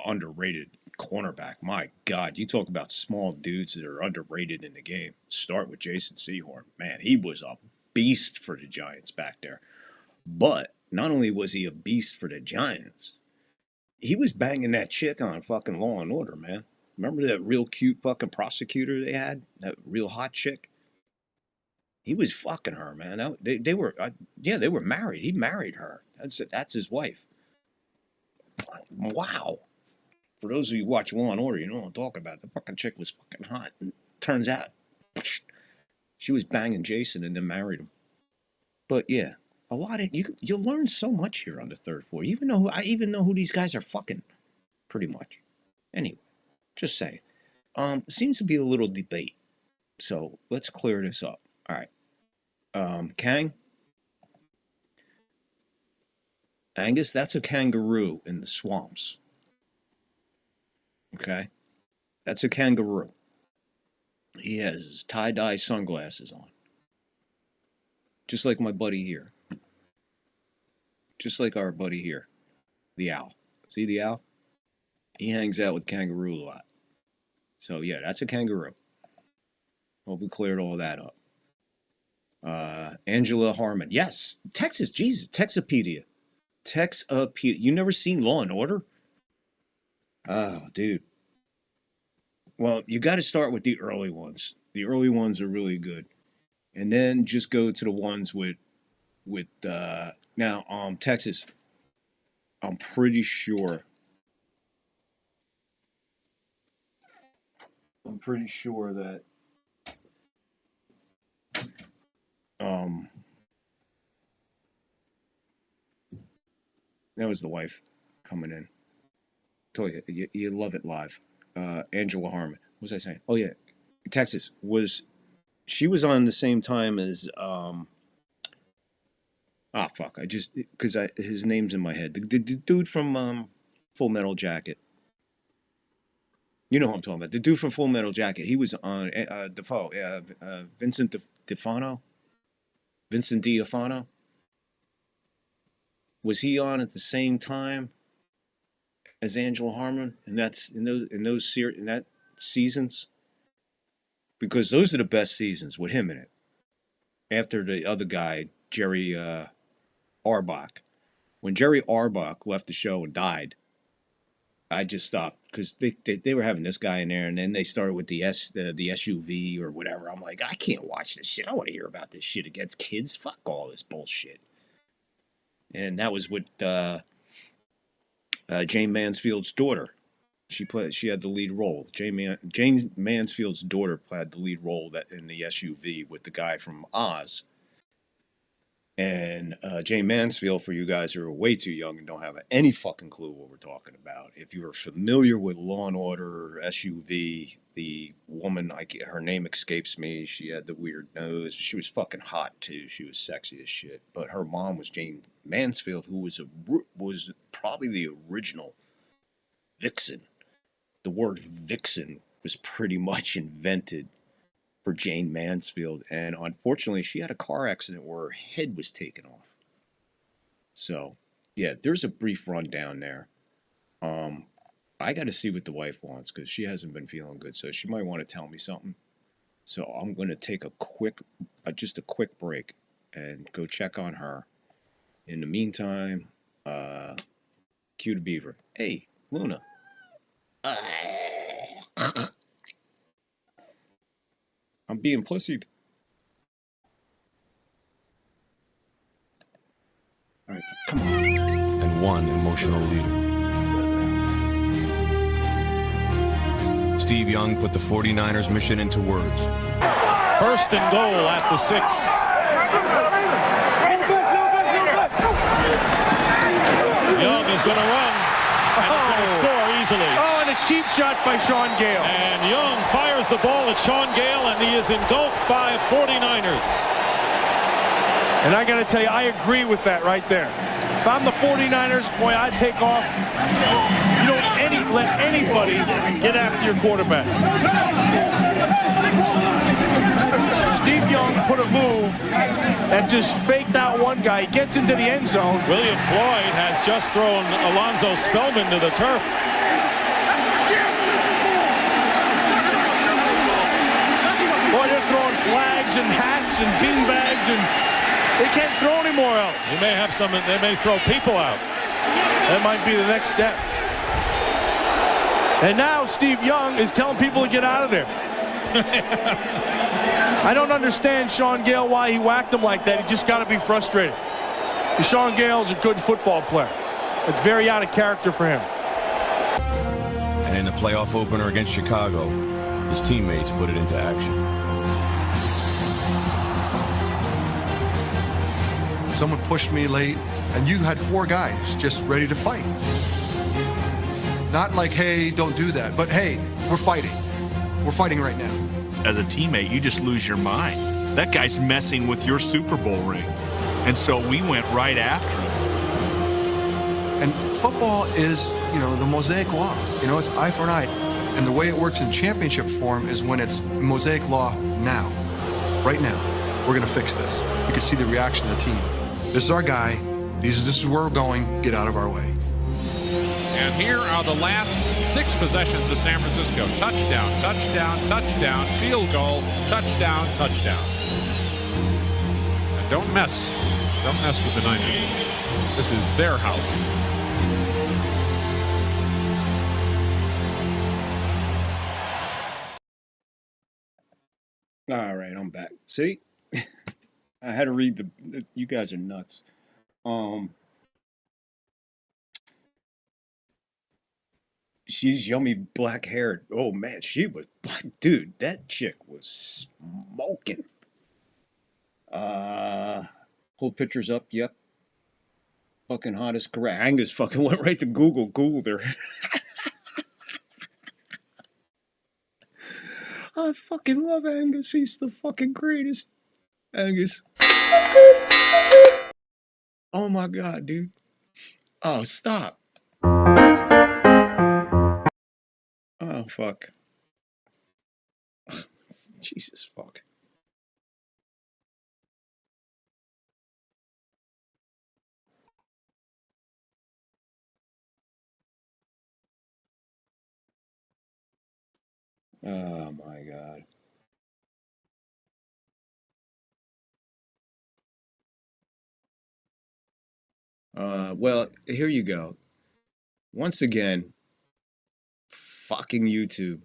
underrated cornerback. My God, you talk about small dudes that are underrated in the game. Start with Jason Sehorn. Man, he was a beast for the Giants back there. But not only was he a beast for the Giants, he was banging that chick on fucking Law and Order, man. Remember that real cute fucking prosecutor they had? That real hot chick? He was fucking her, man. They were married. He married her. That's his wife. Wow. For those of you who watch Law and Order, you know what I'm talking about. The fucking chick was fucking hot. And turns out she was banging Jason and then married him. But yeah, a lot of you'll learn so much here on the third floor. I even know who these guys are fucking, pretty much. Anyway, just saying. Seems to be a little debate. So let's clear this up. All right. Kang? Angus, that's a kangaroo in the swamps. Okay? That's a kangaroo. He has his tie-dye sunglasses on. Just like my buddy here. Just like our buddy here. The owl. See the owl? He hangs out with kangaroo a lot. So yeah, that's a kangaroo. Hope we cleared all that up. Angela Harmon. Yes, Texas. Jesus, Texapedia. Texapedia. You never seen Law and Order? Oh, dude. Well, you got to start with the early ones. The early ones are really good, and then just go to the ones with now Texas. I'm pretty sure. That that was the wife coming in. Told you love it live. Angela Harmon. What was I saying? Oh yeah, Texas she was on the same time as fuck. I just because his name's in my head. The dude from Full Metal Jacket. You know who I'm talking about. The dude from Full Metal Jacket. He was on Defoe. Vincent D'Onofrio. Vincent D'Onofrio. Was he on at the same time as Angela Harmon? And that's in that seasons, because those are the best seasons with him in it. After the other guy, Jerry Orbach. When Jerry Orbach left the show and died, I just stopped because they were having this guy in there, and then they started with the SUV or whatever. I'm like, I can't watch this shit. I want to hear about this shit against kids. Fuck all this bullshit. And that was with Jane Mansfield's daughter. She had the lead role. Jane Mansfield's daughter played the lead role in the SUV with the guy from Oz. And Jane Mansfield, for you guys who are way too young and don't have any fucking clue what we're talking about, if you are familiar with Law and Order, SUV, the woman, her name escapes me. She had the weird nose. She was fucking hot too. She was sexy as shit. But her mom was Jane Mansfield, who was probably the original vixen. The word vixen was pretty much invented for Jane Mansfield, and unfortunately she had a car accident where her head was taken off. So yeah, there's a brief rundown there. I got to see what the wife wants because she hasn't been feeling good, so she might want to tell me something. So I'm going to take just a quick break and go check on her. In the meantime, cue the beaver. Hey, Luna. I'm being pussied. All right, come on. And one emotional leader. Steve Young put the 49ers mission into words. First and goal at the 6. Young is going to run and he's going to score easily. Oh, and a cheap shot by Sean Gale. And Young fires the ball at Sean Gale, and he is engulfed by 49ers. And I got to tell you, I agree with that right there. If I'm the 49ers, boy, I'd take off. You don't let anybody get after your quarterback. Steve Young put a move and just faked out one guy. He gets into the end zone. William Floyd has just thrown Alonzo Spellman to the turf. Boy, they're throwing flags and hats and beanbags and They can't throw anymore else. They may have some. They may throw people out. That might be the next step. And now Steve Young is telling people to get out of there. I don't understand Sean Gale why he whacked him like that. He just got to be frustrated. Sean Gale's a good football player. It's very out of character for him. And in the playoff opener against Chicago, his teammates put it into action. Someone pushed me late, and you had 4 guys just ready to fight. Not like, hey, don't do that, but hey, we're fighting. We're fighting right now. As a teammate, you just lose your mind. That guy's messing with your Super Bowl ring. And so we went right after him. And football is, the Mosaic law. It's eye for an eye. And the way it works in championship form is when it's Mosaic law now. Right now. We're going to fix this. You can see the reaction of the team. This is our guy. This is where we're going. Get out of our way. And here are the last 6 possessions of San Francisco. Touchdown, touchdown, touchdown, field goal, touchdown, touchdown. And don't mess with the Niners. This is their house. All right, I'm back. See? I had to read you guys are nuts. She's yummy black haired. Oh man, she was black. Dude, that chick was smoking. Pulled pictures up, yep. Fucking hot is correct. Angus fucking went right to Googled her. I fucking love Angus. He's the fucking greatest. Angus. Oh my god, dude. Oh, stop. Oh, fuck. Jesus, fuck. Oh my god. Well, here you go. Once again, fucking YouTube.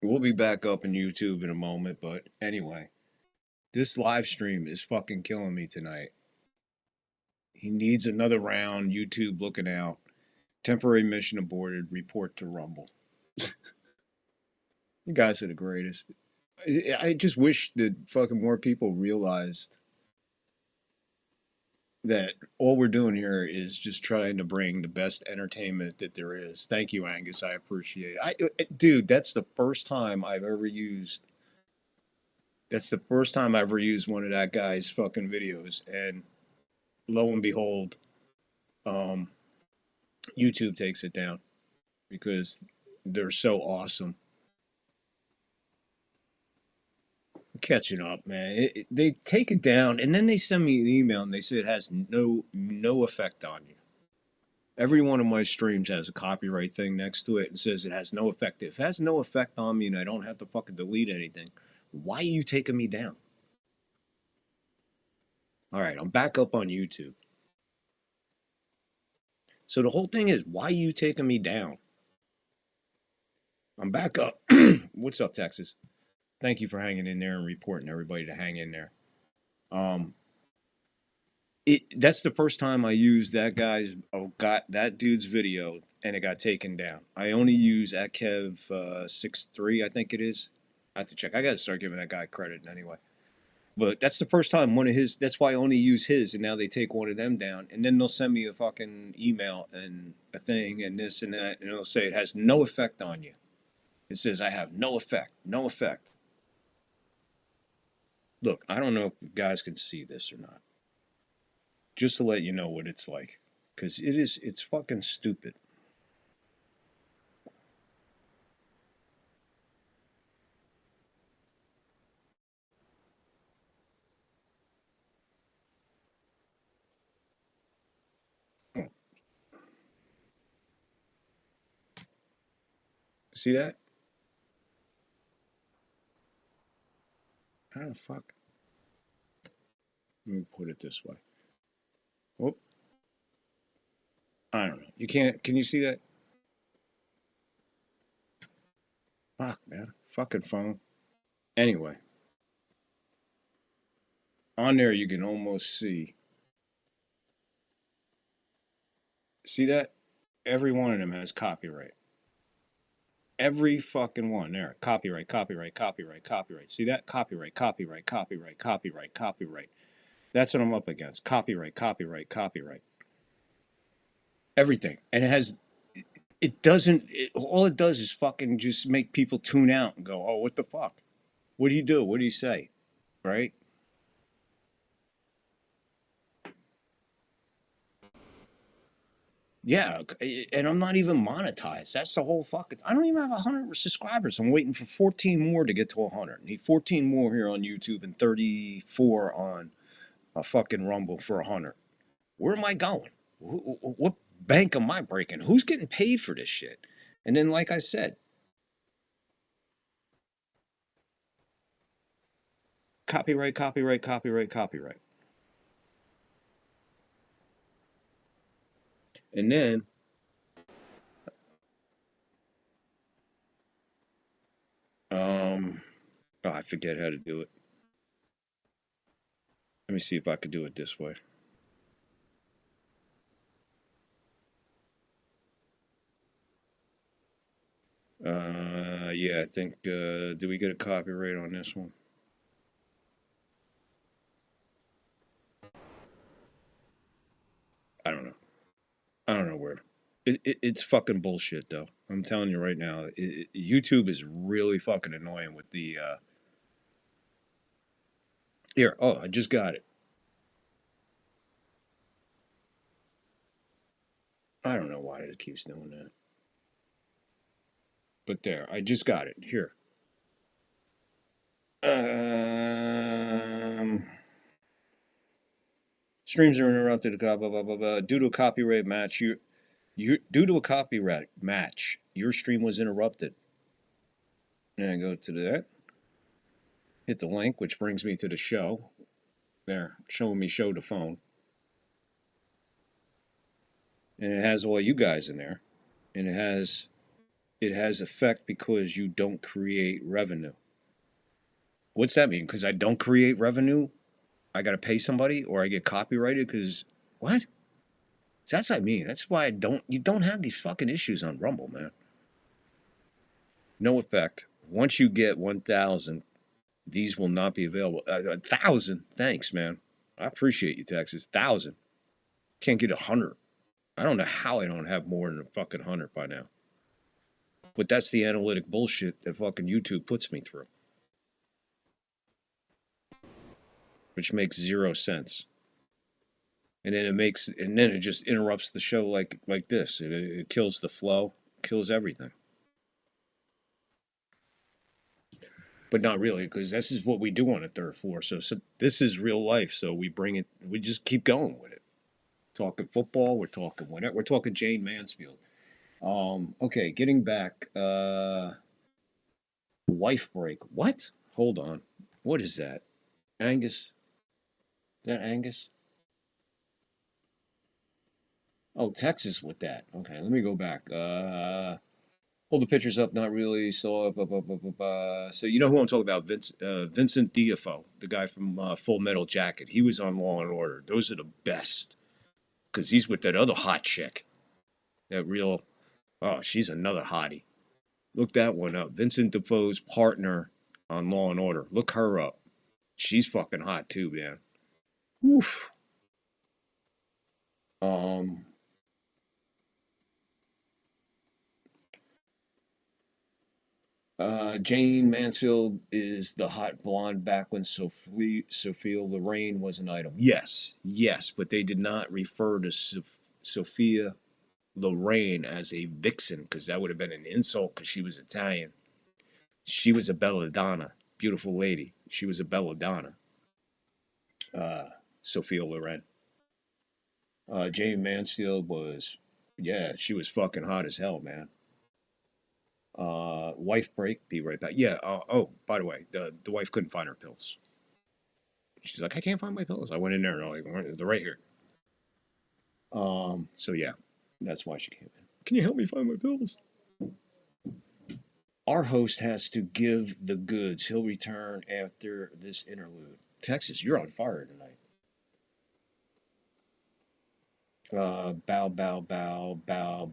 We'll be back up in YouTube in a moment, but anyway, this live stream is fucking killing me tonight. He needs another round. YouTube looking out. Temporary mission aborted. Report to Rumble. You guys are the greatest. I just wish that fucking more people realized that all we're doing here is just trying to bring the best entertainment that there is. Thank you, Angus. I appreciate it. Dude, that's the first time I've ever used. That's the first time I ever used one of that guy's fucking videos, and lo and behold, YouTube takes it down because they're so awesome. I'm catching up, man. They take it down, and then they send me an email, and they say it has no effect on you. Every one of my streams has a copyright thing next to it and says it has no effect. If it has no effect on me and I don't have to fucking delete anything, why are you taking me down? All right, I'm back up on YouTube. So the whole thing is, why are you taking me down? I'm back up. What's up, Texas? Thank you for hanging in there and reporting everybody to hang in there. That's the first time I used that that dude's video and it got taken down. I only use @Kev63, I think it is. I have to check. I got to start giving that guy credit anyway. But that's the first time one of his, that's why I only use his, and now they take one of them down, and then they'll send me a fucking email and a thing and this and that, and it'll say it has no effect on you. It says I have no effect, no effect. Look, I don't know if you guys can see this or not. Just to let you know what it's like, because it's fucking stupid. See that? How the fuck? Let me put it this way. Oh. I don't know. You can't. Can you see that? Fuck, man. Fucking phone. Anyway. On there, you can almost see. See that? Every one of them has copyright. Every fucking one. There. Copyright, copyright, copyright, copyright. See that? Copyright, copyright, copyright, copyright, copyright. That's what I'm up against. Copyright, copyright, copyright. Everything. And it has... It doesn't... all it does is fucking just make people tune out and go, oh, what the fuck? What do you do? What do you say? Right? Yeah, and I'm not even monetized. That's the whole fucking... I don't even have 100 subscribers. I'm waiting for 14 more to get to 100. I need 14 more here on YouTube and 34 on a fucking Rumble for 100. Where am I going? What bank am I breaking? Who's getting paid for this shit? And then, like I said, copyright, copyright, copyright, copyright. And then, oh, I forget how to do it. Let me see if I could do it this way. Yeah, I think, do we get a copyright on this one? I don't know. I don't know where. It's fucking bullshit, though. I'm telling you right now. YouTube is really fucking annoying with the... Here, oh, I just got it. I don't know why it keeps doing that. But there, I just got it. Here. Streams are interrupted blah, blah, blah, blah, blah. Due to a copyright match, due to a copyright match, your stream was interrupted. And I go to that. Hit the link, which brings me to the show. There, showing me show the phone. And it has all you guys in there. And it has effect because you don't create revenue. What's that mean? Because I don't create revenue, I got to pay somebody, or I get copyrighted because what? So that's what I mean. That's why you don't have these fucking issues on Rumble, man. No effect. Once you get 1,000, these will not be available. 1,000? Thanks, man. I appreciate you, Texas. 1,000. Can't get 100. I don't know how I don't have more than a fucking 100 by now. But that's the analytic bullshit that fucking YouTube puts me through. Which makes 0 sense. And then it just interrupts the show like this. It kills the flow, kills everything. But not really, because this is what we do on the third floor. So this is real life. So we just keep going with it. Talking football, we're talking whatever. We're talking Jayne Mansfield. Okay, getting back. Wife break. What? Hold on. What is that? Angus? Is that Angus? Oh, Texas with that. Okay, let me go back. Hold the pictures up. Not really. So, so you know who I'm talking about? Vincent D'Onofrio, the guy from Full Metal Jacket. He was on Law and Order. Those are the best. Because he's with that other hot chick. That real... Oh, she's another hottie. Look that one up. Vincent D'Onofrio's partner on Law and Order. Look her up. She's fucking hot too, man. Oof. Jayne Mansfield is the hot blonde back when Sophia Loren was an item. Yes, but they did not refer to Sophia Loren as a vixen because that would have been an insult because she was Italian. She was a belladonna, beautiful lady. She was a belladonna. Sophia Loren. Jayne Mansfield was, yeah, she was fucking hot as hell, man. Wife break. Be right back. Yeah. Oh, by the way, the wife couldn't find her pills. She's like, I can't find my pills. I went in there and they're right here. So yeah, that's why she came in. Can you help me find my pills? Our host has to give the goods. He'll return after this interlude. Texas, you're on fire tonight. Bow,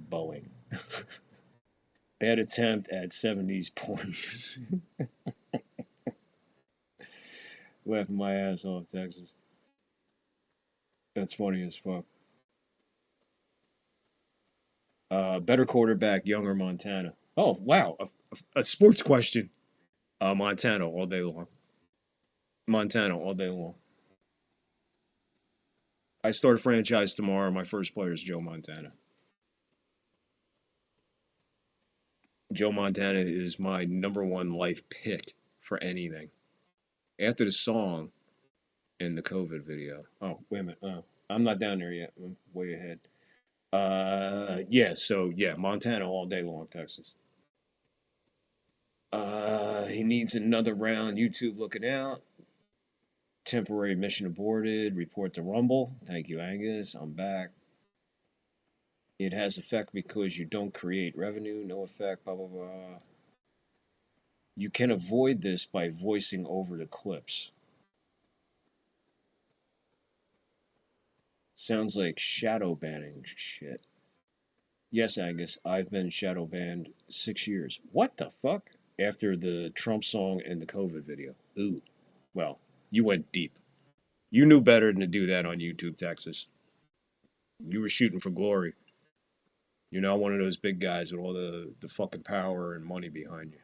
Boeing. Bad attempt at 70s porn music. Laughing my ass off, Texas. That's funny as fuck. Better quarterback, younger Montana. Oh, wow. A sports question. Montana all day long. Montana all day long. I start a franchise tomorrow. My first player is Joe Montana. Joe Montana is my number one life pick for anything. After the song and the COVID video. Oh, wait a minute. Oh, I'm not down there yet. I'm way ahead. Montana all day long, Texas. He needs another round. YouTube looking out. Temporary mission aborted. Report to Rumble. Thank you, Angus. I'm back. It has effect because you don't create revenue. No effect, blah, blah, blah. You can avoid this by voicing over the clips. Sounds like shadow banning shit. Yes, Angus, I've been shadow banned 6 years. What the fuck? After the Trump song and the COVID video. Ooh. Well, you went deep. You knew better than to do that on YouTube, Texas. You were shooting for glory. You're not one of those big guys with all the fucking power and money behind you.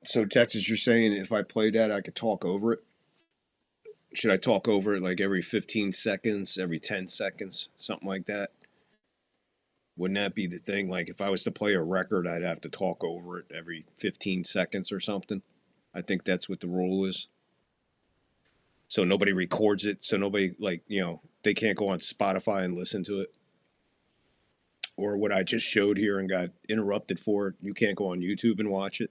So, Texas, you're saying if I play that, I could talk over it? Should I talk over it like every 15 seconds, every 10 seconds, something like that? Wouldn't that be the thing? Like, if I was to play a record, I'd have to talk over it every 15 seconds or something? I think that's what the rule is. So nobody records it. So nobody, they can't go on Spotify and listen to it. Or what I just showed here and got interrupted for, you can't go on YouTube and watch it.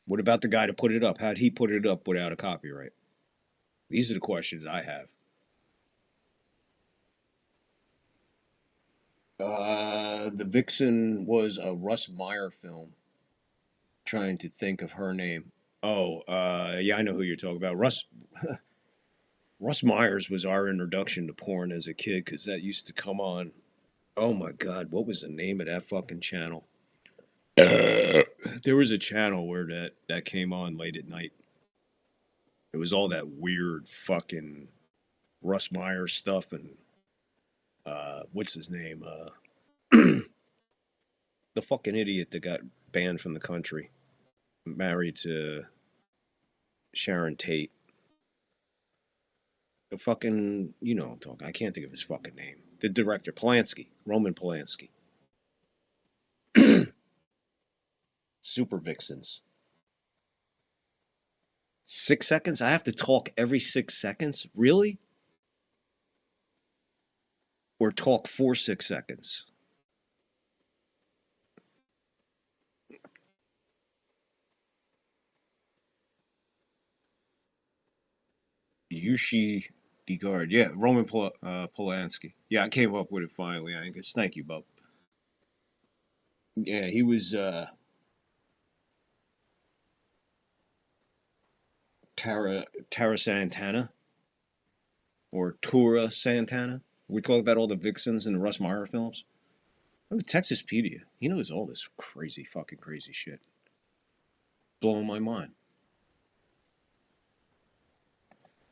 What about the guy to put it up? How'd he put it up without a copyright? These are the questions I have. The Vixen was a Russ Meyer film. Trying to think of her name. Oh, yeah, I know who you're talking about. Russ Myers was our introduction to porn as a kid because that used to come on. Oh, my God. What was the name of that fucking channel? There was a channel where that came on late at night. It was all that weird fucking Russ Myers stuff and what's his name? The fucking idiot that got banned from the country. Married to Sharon Tate. The fucking, you know what I'm talking. I can't think of his fucking name. The director, Polanski. Roman Polanski. Super Vixens. 6 seconds? I have to talk every 6 seconds? Really? Or talk for 6 seconds? Yushi DeGard. Yeah, Roman Polanski. Yeah, I came up with it finally, Angus. Thank you, Bub. Yeah, he was Tara Santana. Or Tura Santana. We talk about all the Vixens in the Russ Meyer films. Look at Texaspedia. He knows all this crazy shit. Blowing my mind.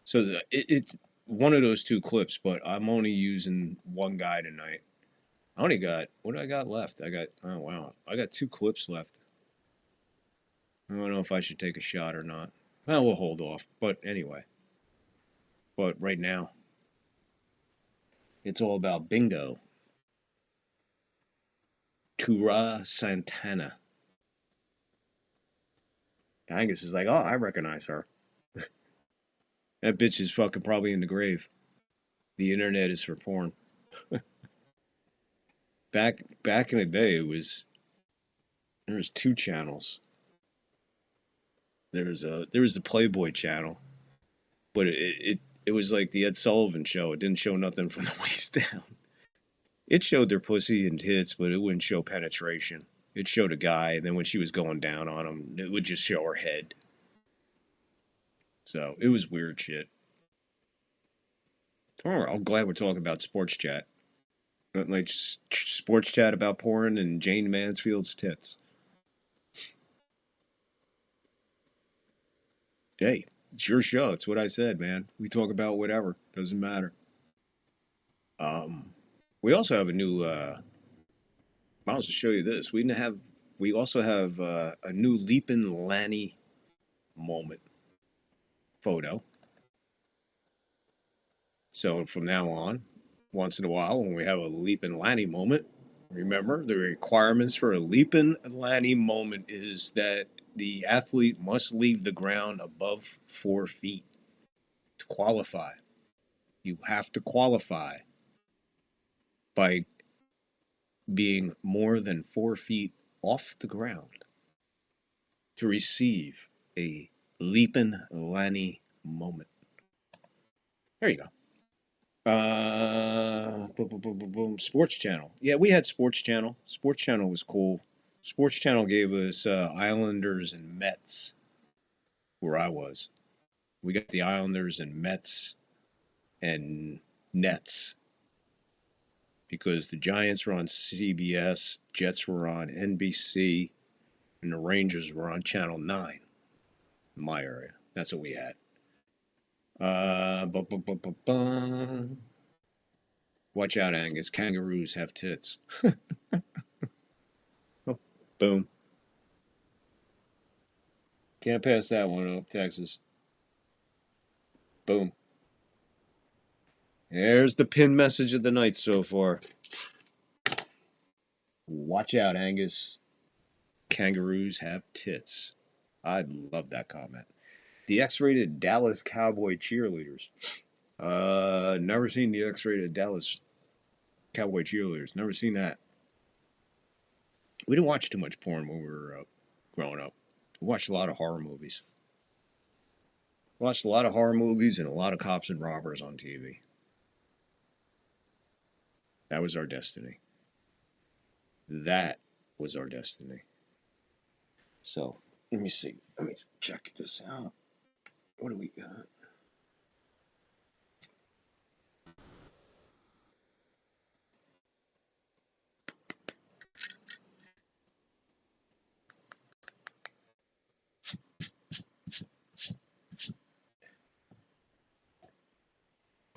So it's one of those two clips, but I'm only using one guy tonight. I only got, what do I got left? I got 2 clips left. I don't know if I should take a shot or not. Well, we'll hold off. But anyway. But right now, it's all about Bingo. Tura Santana. Angus is like, oh, I recognize her. That bitch is fucking probably in the grave. The internet is for porn. Back in the day, there was 2 channels. There was the Playboy channel, but it was like the Ed Sullivan show. It didn't show nothing from the waist down. It showed their pussy and tits, but it wouldn't show penetration. It showed a guy, and then when she was going down on him, it would just show her head. So it was weird shit. Oh, I'm glad we're talking about sports chat. Like sports chat about porn and Jane Mansfield's tits. Hey, it's your show. It's what I said, man. We talk about whatever. Doesn't matter. We also have a new. I'll also show you this. We also have a new Leapin' Lanny moment photo. So from now on, once in a while, when we have a Leapin' Lanny moment, remember the requirements for a Leapin' Lanny moment is that the athlete must leave the ground above 4 feet to qualify. You have to qualify by being more than 4 feet off the ground to receive a Leapin' Lanny moment. There you go. Sports Channel. Yeah, we had Sports Channel. Sports Channel was cool. Sports Channel gave us Islanders and Mets where I was. We got the Islanders and Mets and Nets because the Giants were on CBS, Jets were on NBC, and the Rangers were on Channel 9 in my area. That's what we had. Watch out, Angus. Kangaroos have tits. Oh, boom. Can't pass that one up, Texas. Boom. There's the pin message of the night so far. Watch out, Angus. Kangaroos have tits. I love that comment. The X-rated Dallas Cowboy cheerleaders. Never seen the X-rated Dallas Cowboy cheerleaders. Never seen that. We didn't watch too much porn when we were growing up. We watched a lot of horror movies. Watched a lot of horror movies and a lot of cops and robbers on TV. That was our destiny. That was our destiny. So, let me see. Let me check this out. What do we got?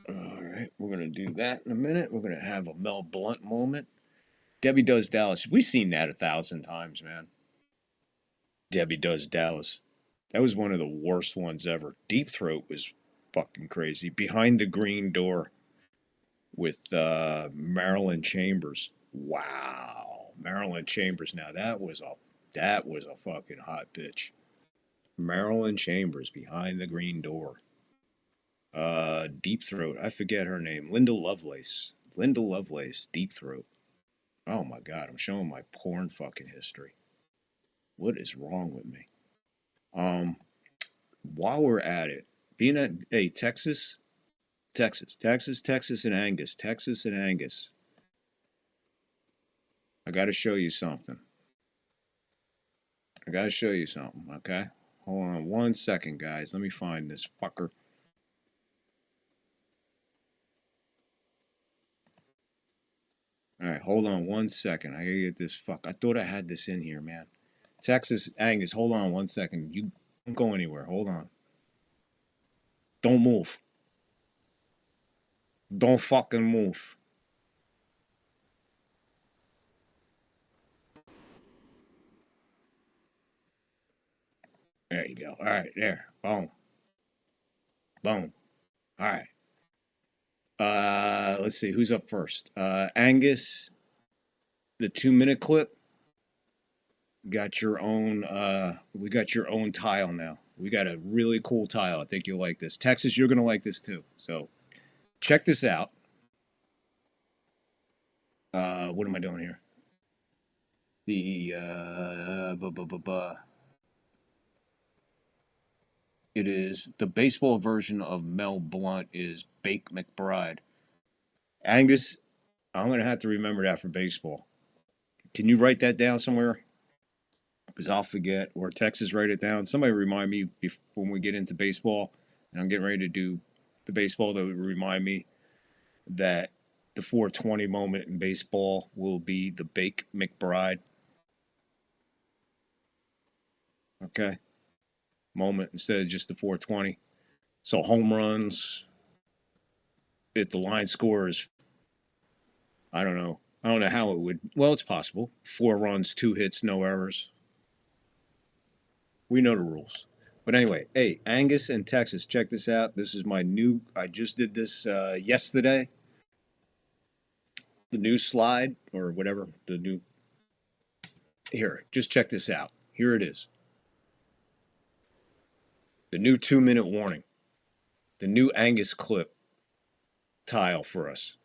All right, we're going to do that in a minute. We're going to have a Mel Blunt moment. Debbie Does Dallas. We've seen that 1,000 times, man. Debbie Does Dallas. That was one of the worst ones ever. Deep Throat was fucking crazy. Behind the Green Door with Marilyn Chambers. Wow. Marilyn Chambers. Now that was a fucking hot bitch. Marilyn Chambers, Behind the Green Door. Deep Throat. I forget her name. Linda Lovelace. Linda Lovelace. Deep Throat. Oh my God. I'm showing my porn fucking history. What is wrong with me? While we're at it, Texas and Angus. I got to show you something. Okay? Hold on 1 second, guys. Let me find this fucker. All right, hold on 1 second. I got to get this fuck. I thought I had this in here, man. Texas, Angus, hold on 1 second. You don't go anywhere. Hold on. Don't move. Don't fucking move. There you go. All right, there. Boom. Boom. All right. Let's see. Who's up first? Angus, the 2-minute clip. got your own we got your own tile now. We got a really cool tile. I think you'll like this. Texas, you're gonna like this too. So check this out. What am I doing here? It is the baseball version of Mel Blunt is Bake McBride. Angus, I'm gonna have to remember that for baseball. Can you write that down somewhere? Because I'll forget. Or Texas, write it down. Somebody remind me when we get into baseball, and I'm getting ready to do the baseball, that would remind me that the 420 moment in baseball will be the Bake McBride. Okay. Moment instead of just the 420. So home runs, if the line scores, I don't know how it would. Well, it's possible. 4 runs, 2 hits, no errors. We know the rules. But anyway, hey, Angus and Texas, check this out. This is my new, I just did this yesterday. The new slide or whatever, here, just check this out. Here it is. The new 2-minute warning. The new Angus clip tile for us.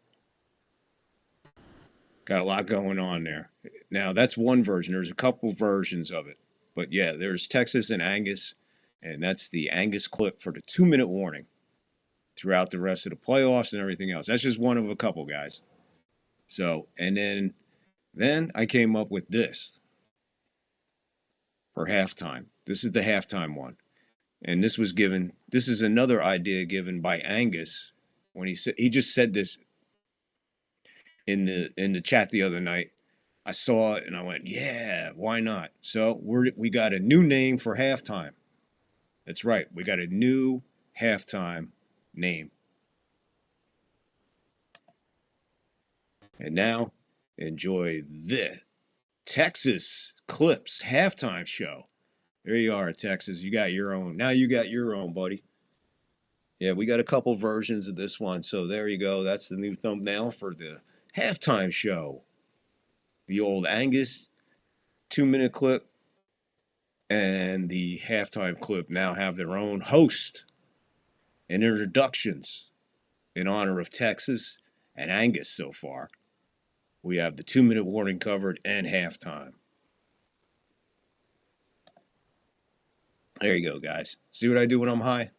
Got a lot going on there. Now, that's one version. There's a couple versions of it. But yeah, there's Texas and Angus, and that's the Angus clip for the 2-minute warning throughout the rest of the playoffs and everything else. That's just one of a couple, guys. So, and then I came up with this for halftime. This is the halftime one. And this is another idea given by Angus when he just said this in the chat the other night. I saw it and I went, yeah, why not? So we got a new name for halftime. That's right. We got a new halftime name. And now enjoy the Texas Clips halftime show. There you are, Texas. You got your own. Now you got your own, buddy. Yeah, we got a couple versions of this one. So there you go. That's the new thumbnail for the halftime show. The old Angus 2-minute clip and the halftime clip now have their own host and introductions in honor of Texas and Angus so far. We have the 2-minute warning covered and halftime. There you go, guys. See what I do when I'm high?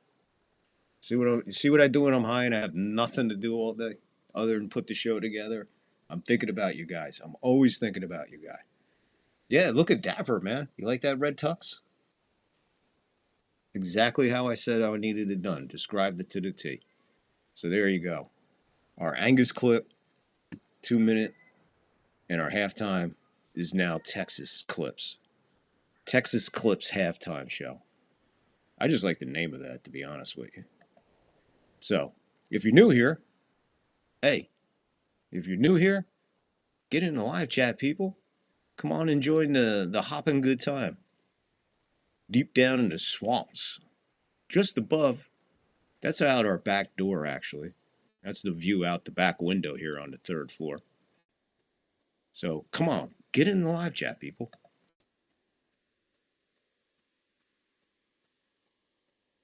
See what I do when I'm high and I have nothing to do all day other than put the show together? I'm thinking about you guys. I'm always thinking about you guys. Yeah, look at Dapper, man. You like that red tux? Exactly how I said I needed it done. Described it to the T. So there you go. Our Angus clip, 2-minute, and our halftime is now Texas Clips. Texas Clips halftime show. I just like the name of that, to be honest with you. So, if you're new here, hey, if you're new here, get in the live chat, people. Come on and join the hopping good time. Deep down in the swamps. Just above. That's out our back door, actually. That's the view out the back window here on the 3rd floor. So, come on. Get in the live chat, people.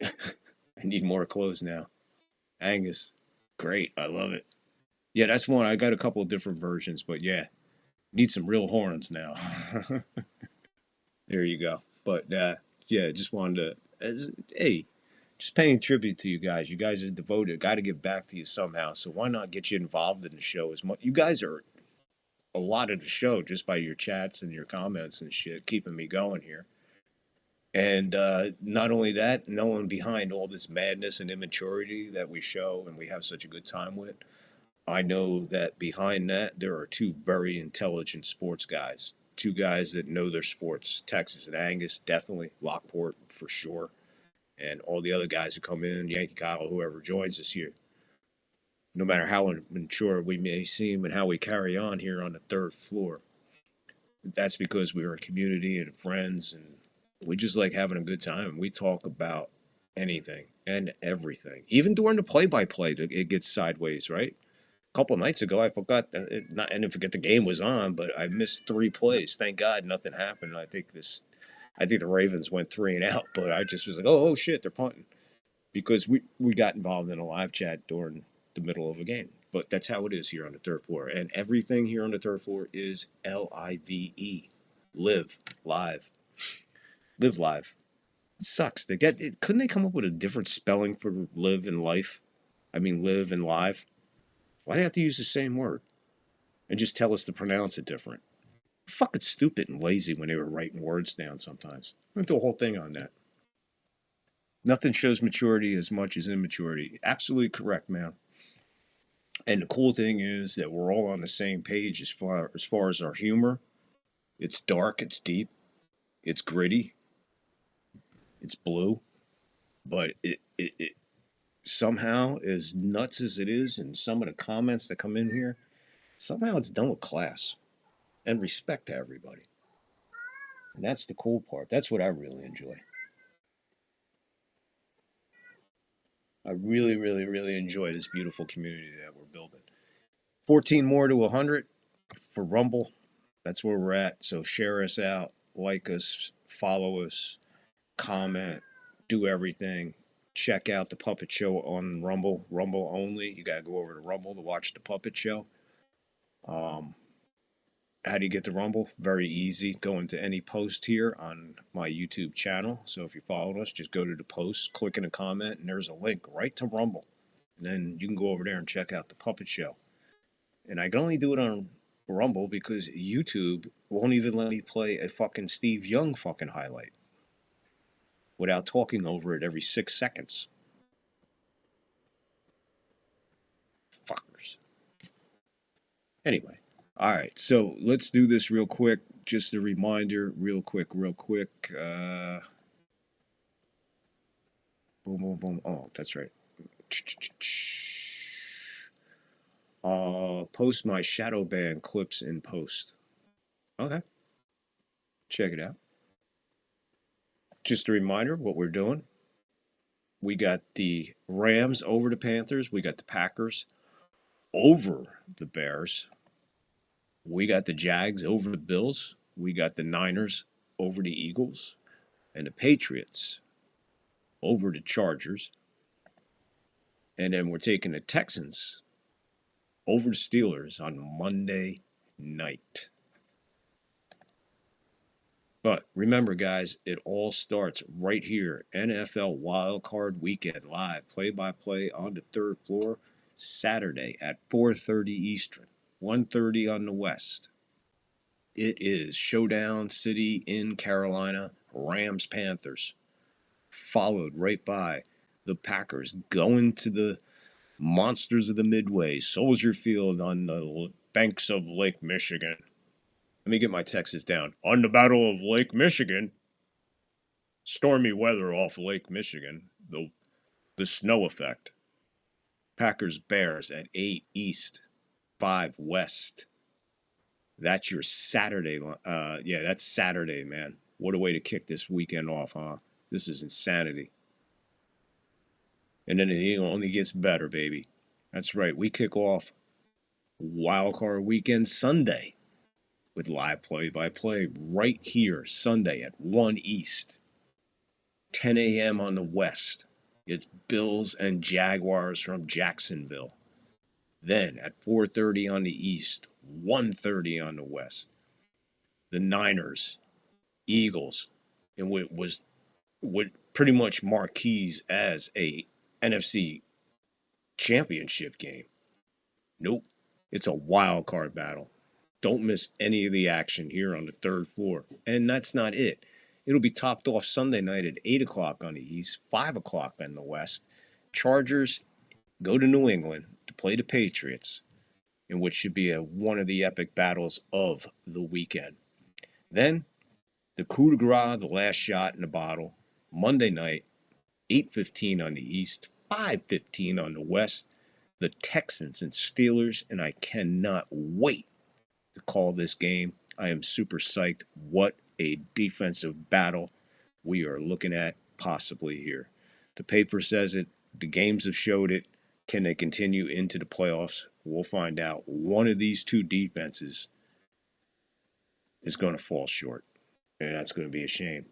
I need more clothes now. Angus. Great. I love it. Yeah, that's one. I got a couple of different versions, but yeah. Need some real horns now. There you go. But yeah, just wanted to, hey, just paying tribute to you guys. You guys are devoted. Got to give back to you somehow. So why not get you involved in the show as much? You guys are a lot of the show just by your chats and your comments and shit, keeping me going here. And not only that, knowing behind all this madness and immaturity that we show and we have such a good time with, I know that behind that, there are 2 very intelligent sports guys. 2 guys that know their sports. Texas and Angus, definitely. Lockport, for sure. And all the other guys who come in, Yankee Kyle, whoever joins us here. No matter how mature we may seem and how we carry on here on the 3rd floor. That's because we're a community and friends, and we just like having a good time. We talk about anything and everything. Even during the play-by-play, it gets sideways, right? couple nights ago, I forgot, I didn't forget the game was on, but I missed 3 plays. Thank God nothing happened. I think the Ravens went 3 and out, but I just was like, oh shit, they're punting. Because we got involved in a live chat during the middle of a game. But that's how it is here on the 3rd floor. And everything here on the 3rd floor is L-I-V-E. Live. Live. Live live. It sucks. Couldn't they come up with a different spelling for live and life? I mean, live and live? Why do they have to use the same word? And just tell us to pronounce it different? Fucking stupid and lazy when they were writing words down sometimes. I went through a whole thing on that. Nothing shows maturity as much as immaturity. Absolutely correct, man. And the cool thing is that we're all on the same page as far as our humor. It's dark, it's deep, it's gritty, it's blue, but it somehow, as nuts as it is, and some of the comments that come in here, somehow it's done with class and respect to everybody. And that's the cool part. That's what I really enjoy. I really, really, really enjoy this beautiful community that we're building. 14 more to 100 for Rumble. That's where we're at. So share us out, like us, follow us, comment, do everything. Check out the Puppet Show on Rumble. Rumble only. You got to go over to Rumble to watch the Puppet Show. How do you get to Rumble? Very easy. Go into any post here on my YouTube channel. So if you followed us, just go to the post, click in a comment, and there's a link right to Rumble. And then you can go over there and check out the Puppet Show. And I can only do it on Rumble because YouTube won't even let me play a fucking Steve Young fucking highlight without talking over it every 6 seconds. Fuckers. Anyway. All right, so let's do this real quick. Just a reminder, real quick. Boom, boom, boom. Oh, that's right. Post my shadow ban clips in post. Okay. Check it out. Just a reminder what we're doing. We got the Rams over the Panthers. We got the Packers over the Bears. We got the Jags over the Bills. We got the Niners over the Eagles. And the Patriots over the Chargers. And then we're taking the Texans over the Steelers on Monday night. But remember, guys, it all starts right here. NFL Wild Card Weekend live, play-by-play on the 3rd floor, Saturday at 4:30 Eastern. 1:30 on the West. It is Showdown City in Carolina, Rams Panthers. Followed right by the Packers going to the Monsters of the Midway, Soldier Field on the banks of Lake Michigan. Let me get my Texas down. On the Battle of Lake Michigan. Stormy weather off Lake Michigan. The snow effect. Packers Bears at 8 East. 5 West. That's your Saturday. Yeah, that's Saturday, man. What a way to kick this weekend off, huh? This is insanity. And then it only gets better, baby. That's right. We kick off Wildcard Weekend Sunday with live play-by-play right here, Sunday at 1 East. 10 a.m. on the West. It's Bills and Jaguars from Jacksonville. Then at 4:30 on the East, 1:30 on the West, the Niners, Eagles, and what pretty much marquees as a NFC championship game. Nope, it's a wild card battle. Don't miss any of the action here on the 3rd floor. And that's not it. It'll be topped off Sunday night at 8 o'clock on the East, 5 o'clock on the West. Chargers go to New England to play the Patriots, in which should be one of the epic battles of the weekend. Then, the coup de grace, the last shot in the bottle, Monday night, 8:15 on the East, 5:15 on the West, the Texans and Steelers, and I cannot wait to call this game. I am super psyched. What a defensive battle we are looking at possibly here. The paper says it. The games have showed it. Can they continue into the playoffs? we'll find out one of these two defenses is going to fall short. And that's going to be a shame.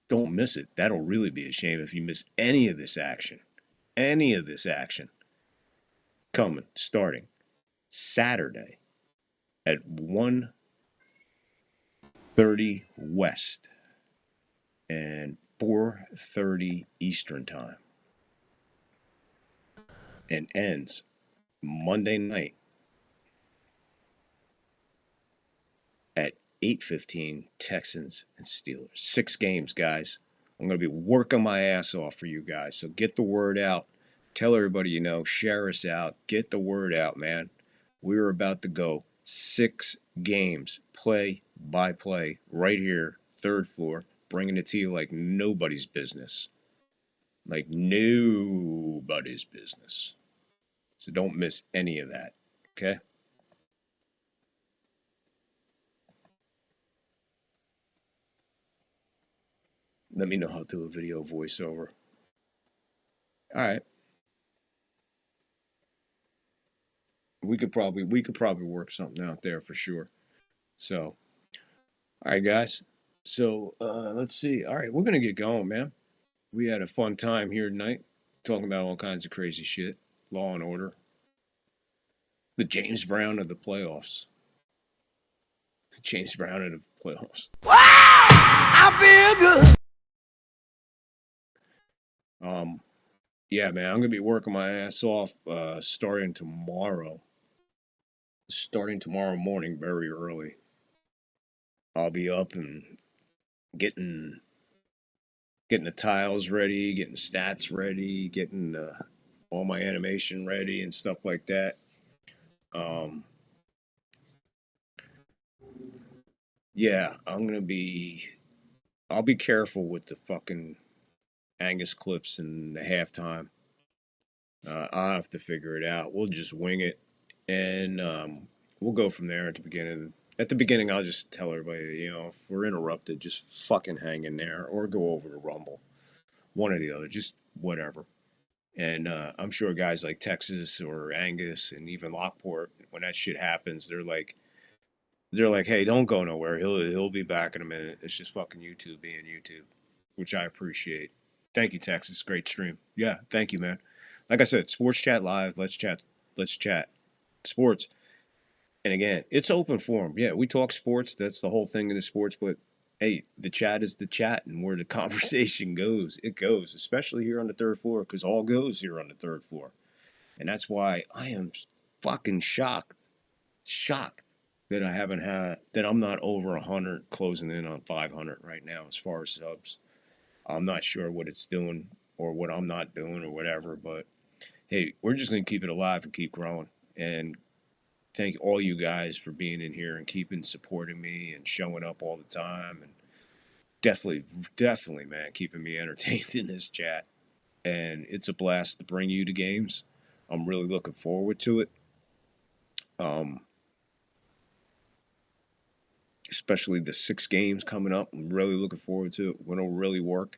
Don't miss it. That'll really be a shame if you miss any of this action. Any of this action. Coming, starting Saturday at 1:30 West and 4:30 Eastern Time. And ends Monday night at 8:15 Texans and Steelers. 6 games, guys. I'm going to be working my ass off for you guys. So get the word out. Tell everybody you know. Share us out. Get the word out, man. We're about to go 6 games, play by play, right here, 3rd floor, bringing it to you like nobody's business. Like nobody's business. So don't miss any of that, okay? Let me know how to do a video voiceover. All right. We could probably work something out there for sure. So, all right, guys. So, let's see. All right, we're going to get going, man. We had a fun time here tonight talking about all kinds of crazy shit. Law and Order. The James Brown of the playoffs. The James Brown of the playoffs. Wow! I feel good. Yeah, man, I'm going to be working my ass off starting tomorrow. Starting tomorrow morning very early. I'll be up and getting the tiles ready, getting stats ready, getting all my animation ready and stuff like that. Yeah, I'll be careful with the fucking Angus clips and the halftime. I'll have to figure it out. We'll just wing it, and we'll go from there at the beginning. At the beginning, I'll just tell everybody, you know, if we're interrupted, just fucking hang in there or go over to Rumble. One or the other, just whatever. And I'm sure guys like Texas or Angus and even Lockport, when that shit happens, they're like, hey, don't go nowhere. He'll be back in a minute. It's just fucking YouTube being YouTube, which I appreciate. Thank you, Texas. Great stream. Yeah, thank you, man. Like I said, Sports Chat Live. Let's chat sports. And again, it's open forum. Yeah, we talk sports. That's the whole thing in the sports. But hey, the chat is the chat, and where the conversation goes, it goes. Especially here on the 3rd floor, because all goes here on the 3rd floor. And that's why I am fucking shocked that I'm not over 100, closing in on 500 right now as far as subs. I'm not sure what it's doing or what I'm not doing or whatever, but hey, we're just going to keep it alive and keep growing. And thank all you guys for being in here and keeping supporting me and showing up all the time. And definitely, man, keeping me entertained in this chat. And it's a blast to bring you to games. I'm really looking forward to it. Especially the 6 games coming up. I'm really looking forward to it. When it'll really work.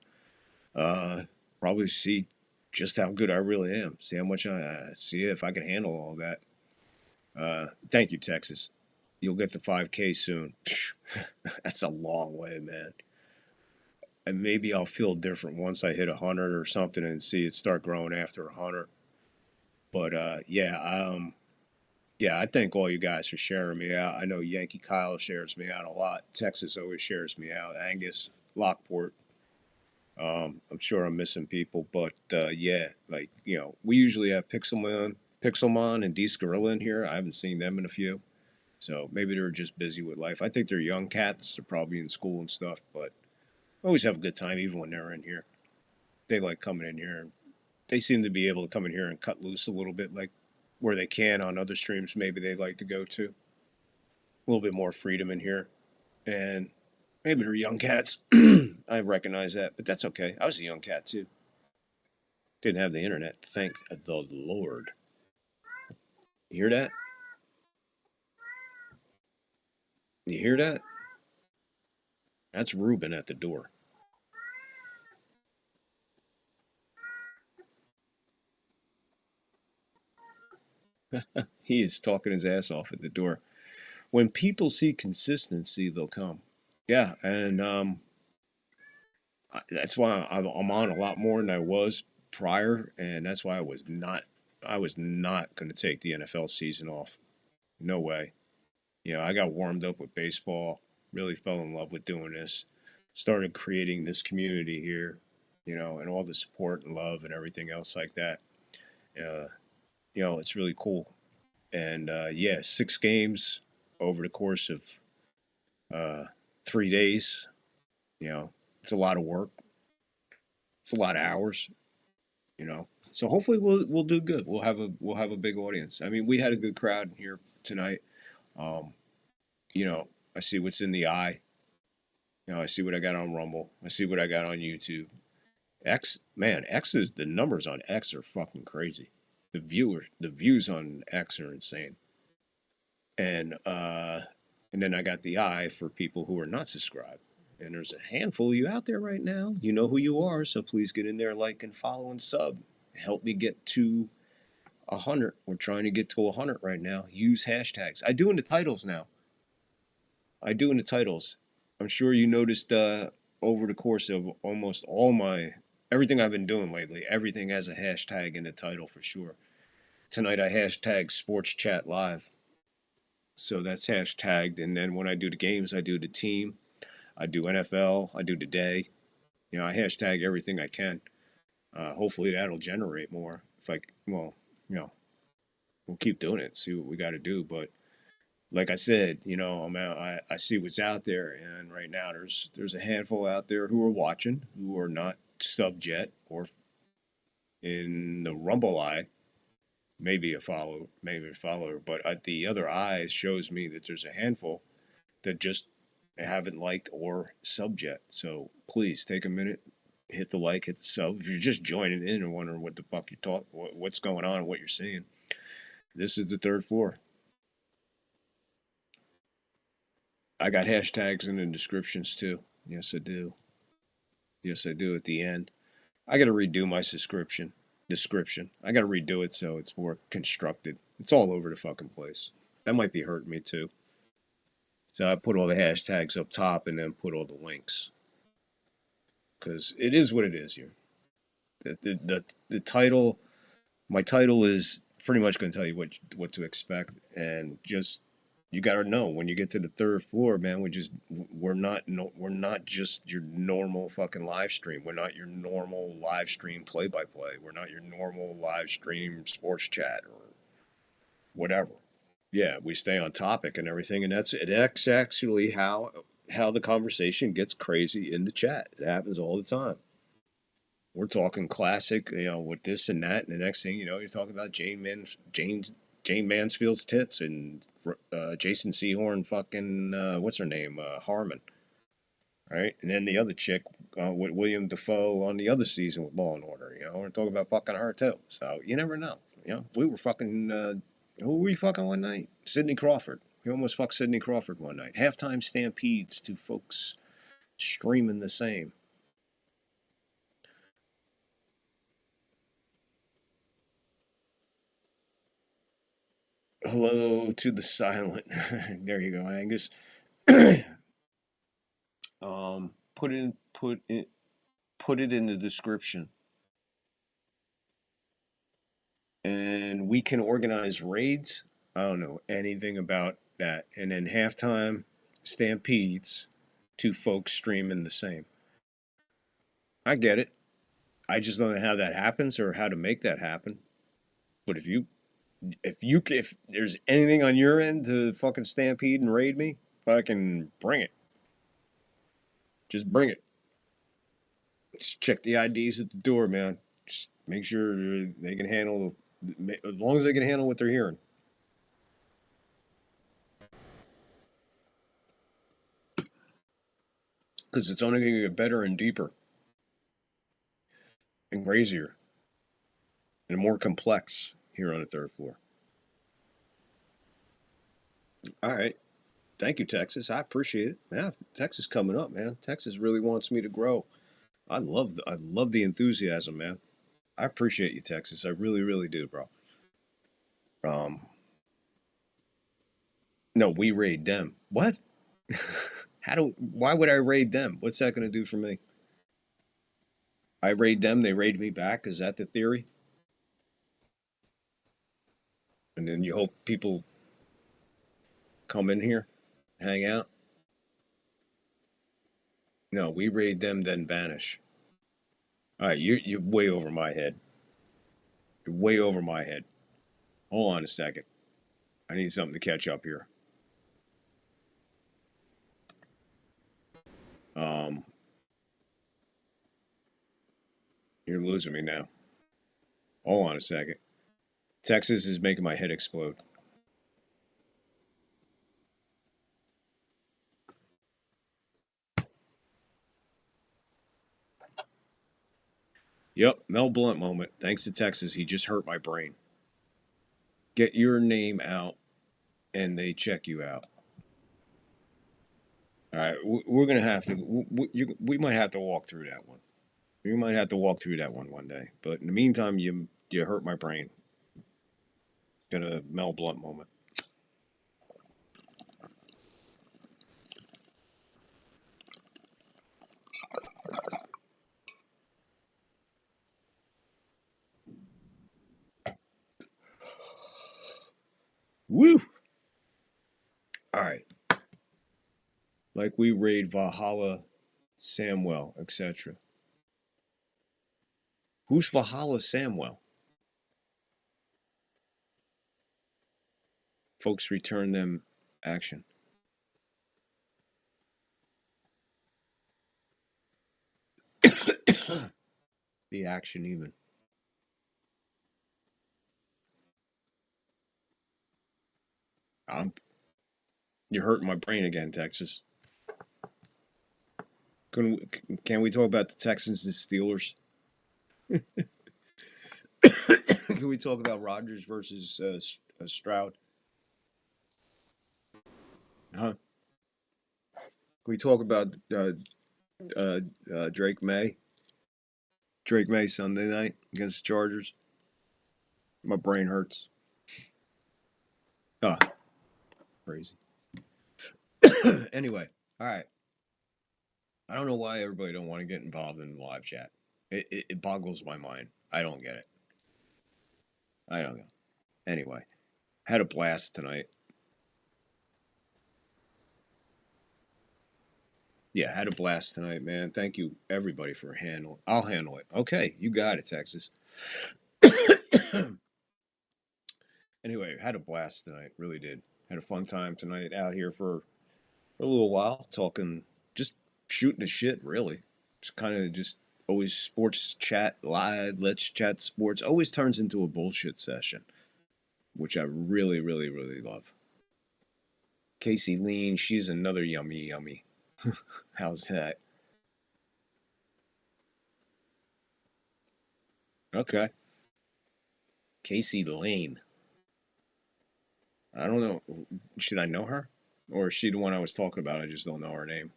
Probably see just how good I really am. See how much see if I can handle all that. Thank you, Texas. You'll get the 5K soon. That's a long way, man. And maybe I'll feel different once I hit 100 or something and see it start growing after 100. But yeah, I thank all you guys for sharing me out. I know Yankee Kyle shares me out a lot. Texas always shares me out. Angus, Lockport. I'm sure I'm missing people, but yeah, like, you know, we usually have Pixelmon and Deez Gorilla in here. I haven't seen them in a few, so maybe they're just busy with life. I think they're young cats. They're probably in school and stuff, but always have a good time even when they're in here. They like coming in here. They seem to be able to come in here and cut loose a little bit, like where they can on other streams. Maybe they like to go to a little bit more freedom in here, and maybe they're young cats. I recognize that, but that's okay. I was a young cat too. Didn't have the internet. Thank the Lord. You hear that? You hear that? That's Ruben at the door. He is talking his ass off at the door. When people see consistency, they'll come. Yeah, and that's why I'm on a lot more than I was prior, and that's why I was not going to take the NFL season off. No way. You know, I got warmed up with baseball, really fell in love with doing this, started creating this community here, you know, and all the support and love and everything else like that. You know, it's really cool. And yeah, 6 games over the course of 3 days. You know, it's a lot of work. It's a lot of hours. You know, so hopefully we'll do good. We'll have a big audience. I mean, we had a good crowd here tonight. You know, I see what's in the eye. You know, I see what I got on Rumble. I see what I got on YouTube. The numbers on X are fucking crazy. The views on X are insane. And then I got the eye for people who are not subscribed. And there's a handful of you out there right now. You know who you are, so please get in there, like and follow and sub. Help me get to 100. We're trying to get to 100 right now. Use hashtags. I do in the titles now. I'm sure you noticed over the course of almost everything I've been doing lately, everything has a hashtag in the title for sure. Tonight I hashtag Sports Chat Live. So that's hashtagged. And then when I do the games, I do the team. I do NFL. I do the day. You know, I hashtag everything I can. Hopefully that'll generate more. You know, we'll keep doing it, see what we got to do. But like I said, you know, I see what's out there, and right now there's a handful out there who are watching, who are not subbed yet, or in the Rumble eye, maybe a follower, but the other eye shows me that there's a handful that just haven't liked or subbed yet. So please take a minute, hit the like, hit the sub. If you're just joining in and wondering what the fuck what's going on and what you're seeing, this is the third floor. I got hashtags in the descriptions too. Yes, I do. At the end. I got to redo my description. I got to redo it so it's more constructed. It's all over the fucking place. That might be hurting me too. So I put all the hashtags up top and then put all the links. Because it is what it is here. The title, my title is pretty much going to tell you what to expect. And just, you got to know when you get to the third floor, man, we're not just your normal fucking live stream. We're not your normal live stream play-by-play. We're not your normal live stream sports chat or whatever. Yeah, we stay on topic and everything, and that's actually how the conversation gets crazy in the chat. It happens all the time. We're talking classic, you know, with this and that, and the next thing you know, you're talking about Jane Mansfield's tits and Jason Sehorn fucking what's her name, Harmon, right? And then the other chick with William Dafoe on the other season with Law and Order. You know, we're talking about fucking her too. So you never know. You know, we were fucking. Who were we fucking one night? Sidney Crawford. We almost fucked Sidney Crawford one night. Halftime stampedes to folks streaming the same. Hello to the silent. There you go, Angus. Put it in the description. And we can organize raids. I don't know anything about that. And then halftime stampedes, 2 folks streaming the same. I get it. I just don't know how that happens or how to make that happen. But if there's anything on your end to fucking stampede and raid me, fucking bring it. Just bring it. Just check the IDs at the door, man. Just make sure they can handle, as long as they can handle what they're hearing. Because it's only going to get better and deeper and crazier and more complex here on the third floor. All right. Thank you, Texas. I appreciate it. Yeah, Texas coming up, man. Texas really wants me to grow. I love the enthusiasm, man. I appreciate you, Texas. I really, really do, bro. No, we raid them. What? Why would I raid them? What's that going to do for me? I raid them, they raid me back. Is that the theory? And then you hope people come in here, hang out? No, we raid them, then vanish. All right, you're way over my head. You're way over my head. Hold on a second. I need something to catch up here. You're losing me now. Hold on a second. Texas is making my head explode. Yep, Mel Blunt moment. Thanks to Texas, he just hurt my brain. Get your name out, and they check you out. All right, we're gonna have to. We might have to walk through that one. We might have to walk through that one day. But in the meantime, you hurt my brain. Got a Mel Blunt moment. Woo! All right. Like we raid Valhalla, Samwell, etc. Who's Valhalla Samwell? Folks return them action. The action even. You're hurting my brain again, Texas. Can we talk about the Texans and Steelers? Can we talk about Rodgers versus Stroud? Huh? Can we talk about Drake May? Drake May Sunday night against the Chargers? My brain hurts. Crazy. Anyway, all right. I don't know why everybody don't want to get involved in the live chat. It boggles my mind. I don't get it. I don't know. Anyway, had a blast tonight. Yeah, had a blast tonight, man. Thank you, everybody, for handling. I'll handle it. Okay, you got it, Texas. Anyway, had a blast tonight. Really did. Had a fun time tonight out here for a little while, talking, just shooting the shit, really. Just kind of just always sports chat live. Let's chat sports. Always turns into a bullshit session, which I really, really, really love. Casey Lean, she's another yummy. How's that? Okay. Casey Lane. I don't know. Should I know her? Or is she the one I was talking about? I just don't know her name.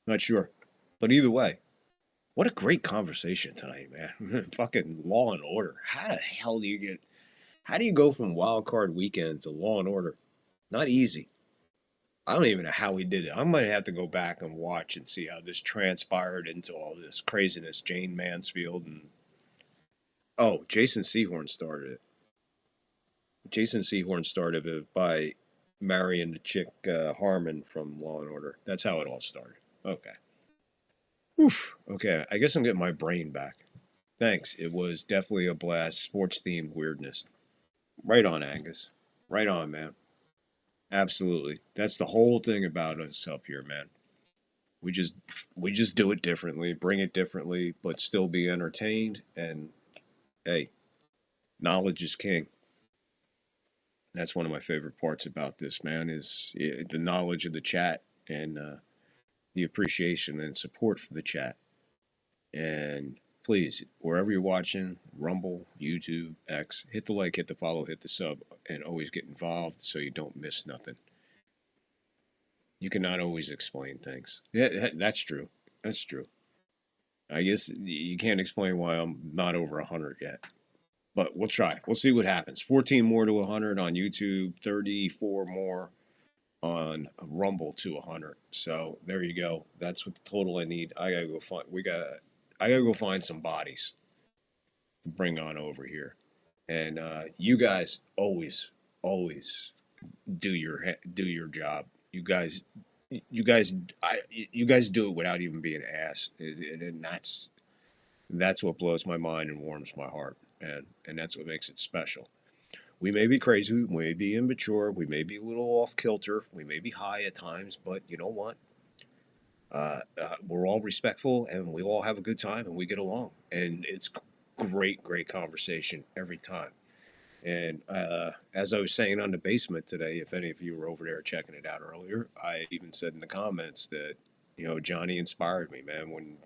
Not sure. But either way, what a great conversation tonight, man. Fucking Law and Order. How the hell do you go from Wild Card Weekend to Law and Order? Not easy. I don't even know how he did it. I might have to go back and watch and see how this transpired into all this craziness. Jane Mansfield and... Oh, Jason Sehorn started it. Jason Sehorn started it by marrying the chick Harmon from Law and Order. That's how it all started. Okay. Oof. Okay, I guess I'm getting my brain back. Thanks. It was definitely a blast. Sports-themed weirdness. Right on, Angus. Right on, man. Absolutely. That's the whole thing about us up here, man. We just do it differently, bring it differently, but still be entertained. And hey, knowledge is king. That's one of my favorite parts about this, man, is the knowledge of the chat and the appreciation and support for the chat. And please, wherever you're watching, Rumble, YouTube, X, hit the like, hit the follow, hit the sub, and always get involved so you don't miss nothing. You cannot always explain things. Yeah, that's true. That's true. I guess you can't explain why I'm not over 100 yet. But we'll try. We'll see what happens. 14 more to 100 on YouTube, 34 more on Rumble to 100. So there you go. That's what the total I need. I gotta go find. I gotta go find some bodies to bring on over here. And you guys always do your job. You guys do it without even being asked, and that's what blows my mind and warms my heart, and that's what makes it special. We may be crazy, we may be immature, we may be a little off kilter, we may be high at times, but you know what? We're all respectful, and we all have a good time, and we get along, and it's great conversation every time. And as I was saying on the basement today, if any of you were over there checking it out earlier, I even said in the comments that, you know, Johnny inspired me, man, when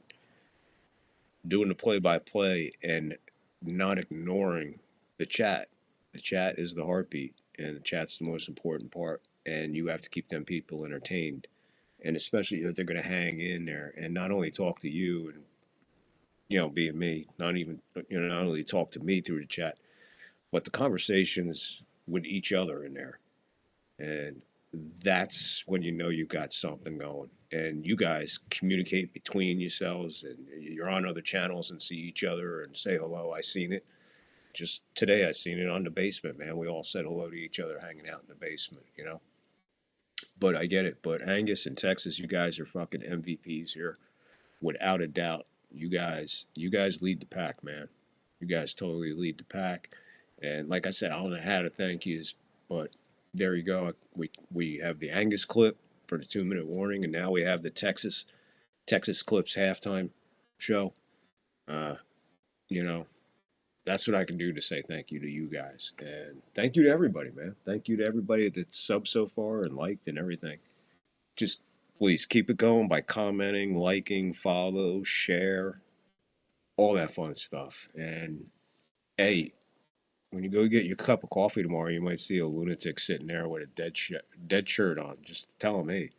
doing the play-by-play and not ignoring the chat. The chat is the heartbeat, and the chat's the most important part, and you have to keep them people entertained, and especially if they're going to hang in there and not only talk to you and, you know, being me, not only talk to me through the chat, but the conversations with each other in there. And that's when you know you got something going. And you guys communicate between yourselves, and you're on other channels and see each other and say hello. I seen it. Just today I seen it on the basement, man. We all said hello to each other hanging out in the basement, you know. But I get it. But Angus in Texas, you guys are fucking MVPs here. Without a doubt. You guys lead the pack, man. You guys totally lead the pack. And like I said, I don't know how to thank you, but there you go. We have the Angus clip for the 2-minute warning, and now we have the Texas Clips halftime show. You know, that's what I can do to say thank you to you guys. And thank you to everybody, man. Thank you to everybody that's subbed so far and liked and everything. Just please keep it going by commenting, liking, follow, share, all that fun stuff. And hey, when you go get your cup of coffee tomorrow, you might see a lunatic sitting there with a dead shirt on. Just tell him, hey,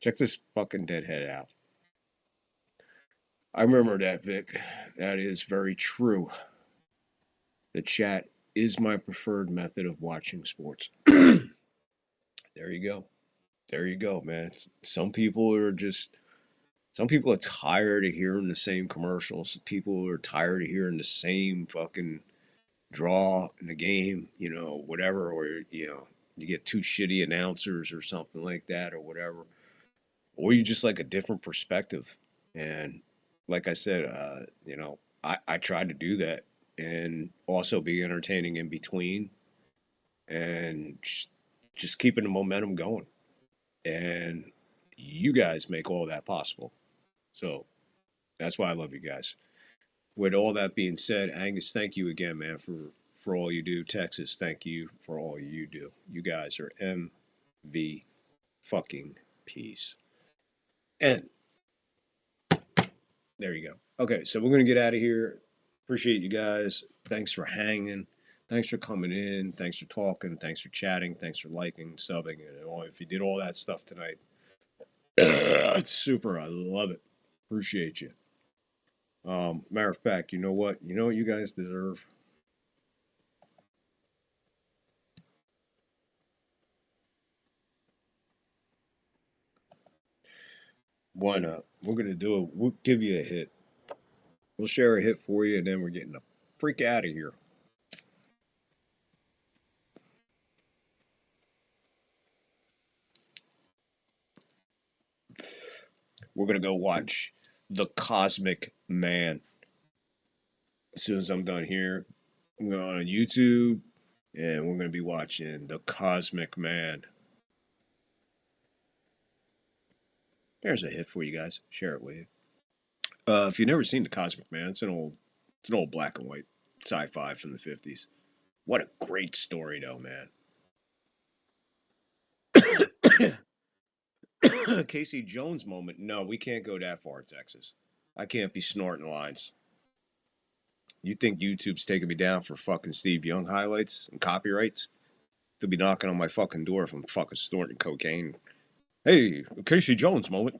check this fucking deadhead out. I remember that, Vic. That is very true. The chat is my preferred method of watching sports. There you go. There you go, man. Some people are tired of hearing the same commercials. People are tired of hearing the same fucking draw in the game, you know, whatever, or, you know, you get 2 shitty announcers or something like that or whatever. Or you just like a different perspective. And like I said, you know, I tried to do that and also be entertaining in between and just keeping the momentum going. And you guys make all that possible. So that's why I love you guys. With all that being said, Angus, thank you again, man, for all you do. Texas, thank you for all you do. You guys are MV fucking P's. And there you go. Okay, so we're going to get out of here. Appreciate you guys. Thanks for hanging. Thanks for coming in. Thanks for talking. Thanks for chatting. Thanks for liking, subbing. And if you did all that stuff tonight, it's super. I love it. Appreciate you. Matter of fact, you know what? You know what you guys deserve? Why not? We're going to do it. We'll give you a hit. We'll share a hit for you, and then we're getting the freak out of here. We're going to go watch The Cosmic Man. As soon as I'm done here, I'm going on YouTube, and we're going to be watching The Cosmic Man. There's a hit for you guys. Share it with you. If you've never seen The Cosmic Man, it's an old black and white sci-fi from the 50s. What a great story, though, man. Casey Jones moment. No, we can't go that far, Texas. I can't be snorting lines. You think YouTube's taking me down for fucking Steve Young highlights and copyrights? They'll be knocking on my fucking door if I'm fucking snorting cocaine. Hey, Casey Jones moment.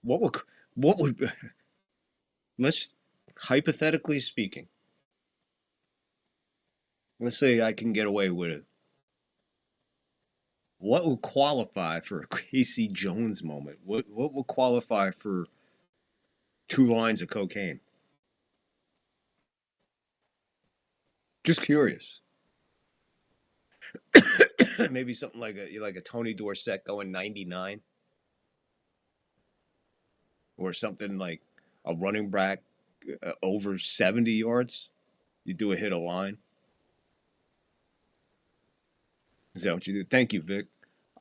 What would let's hypothetically speaking, let's say I can get away with it. What would qualify for a Casey Jones moment? What would qualify for 2 lines of cocaine? Just curious. Maybe something like a Tony Dorsett going 99, or something like a running back over 70 yards. You do a hit a line. Is that what you do? Thank you, Vic.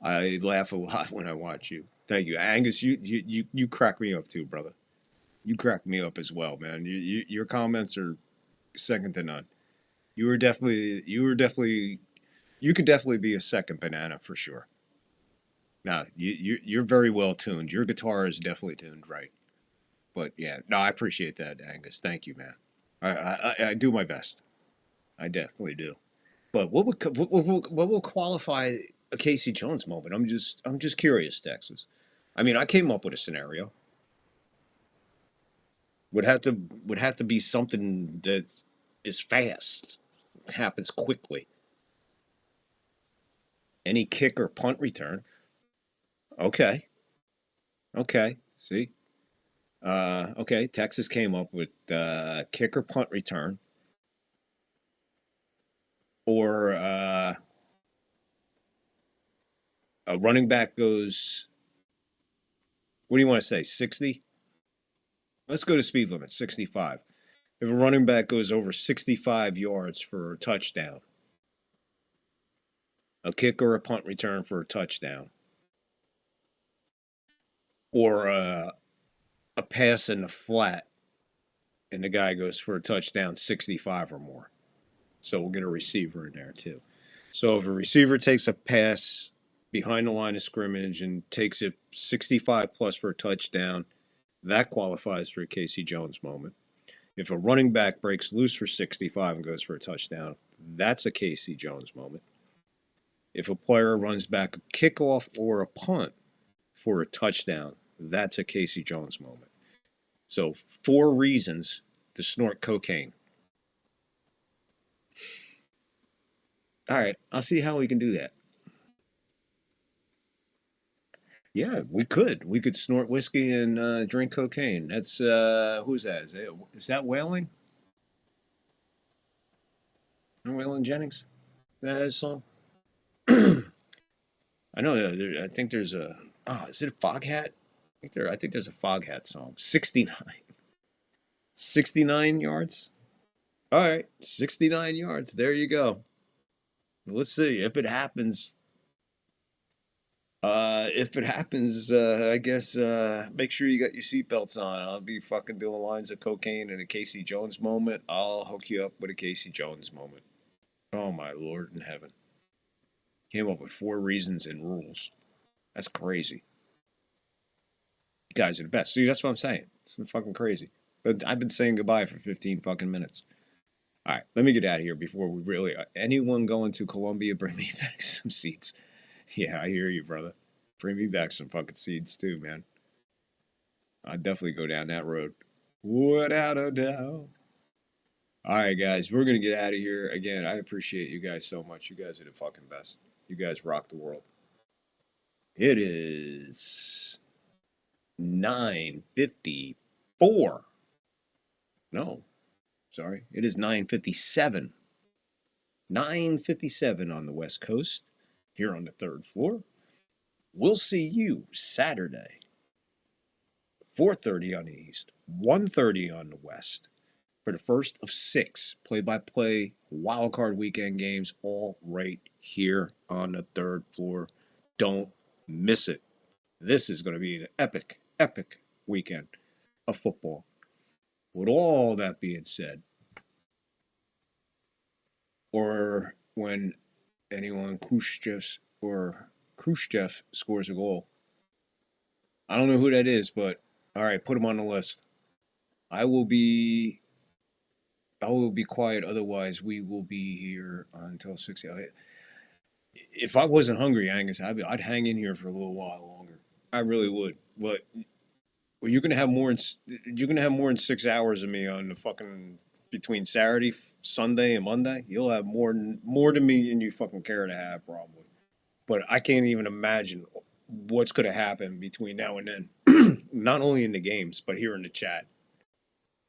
I laugh a lot when I watch you. Thank you, Angus. You crack me up too, brother. You crack me up as well, man. Your comments are second to none. You could definitely be a second banana for sure. Now, you're very well tuned. Your guitar is definitely tuned right. But yeah, no, I appreciate that, Angus. Thank you, man. I do my best. I definitely do. But what will qualify a Casey Jones moment? I'm just curious, Texas. I mean, I came up with a scenario. Would have to be something that is fast, happens quickly. Any kick or punt return. Okay. See. Okay. Texas came up with kick or punt return, or a running back goes. What do you want to say? 60. Let's go to speed limit, 65. If a running back goes over 65 yards for a touchdown, a kick or a punt return for a touchdown, or a pass in the flat, and the guy goes for a touchdown, 65 or more. So we'll get a receiver in there too. So if a receiver takes a pass behind the line of scrimmage and takes it 65 plus for a touchdown, that qualifies for a Casey Jones moment. If a running back breaks loose for 65 and goes for a touchdown, that's a Casey Jones moment. If a player runs back a kickoff or a punt for a touchdown, that's a Casey Jones moment. So 4 reasons to snort cocaine. All right, I'll see how we can do that. Yeah, we could. We could snort whiskey and drink cocaine. That's who's that? Is that Wailing? Waylon Jennings? That is song. I know. I think there's a. Oh, is it Foghat? I think there's a Foghat song. 69. 69 yards. All right, 69 yards. There you go. Let's see if it happens. I guess make sure you got your seatbelts on. I'll be fucking doing lines of cocaine in a Casey Jones moment. I'll hook you up with a Casey Jones moment. Oh my Lord in heaven. Came up with 4 reasons and rules. That's crazy. You guys are the best. See, that's what I'm saying. It's fucking crazy. But I've been saying goodbye for 15 fucking minutes. All right, let me get out of here before we really... anyone going to Columbia, bring me back some seats. Yeah, I hear you, brother. Bring me back some fucking seeds too, man. I'd definitely go down that road. Without a doubt. All right, guys, we're going to get out of here. Again, I appreciate you guys so much. You guys are the fucking best. You guys rock the world. It is 9:54. No, sorry. It is 9:57. 9:57 on the West Coast. Here on the 3rd floor. We'll see you Saturday, 4:30 on the East, 1:30 on the West, for the first of 6 play-by-play wildcard weekend games, all right here on the 3rd floor. Don't miss it. This is going to be an epic, epic weekend of football. With all that being said, or when anyone Khrushchev scores a goal. I don't know who that is, but all right, put him on the list. I will be quiet. Otherwise, we will be here until 6. If I wasn't hungry, Angus, I'd hang in here for a little while longer. I really would. But Well, you're gonna have more than 6 hours of me on the fucking between Saturday, Sunday, and Monday. You'll have more than me than you fucking care to have, probably. But I can't even imagine what's gonna happen between now and then. Not only in the games, but here in the chat.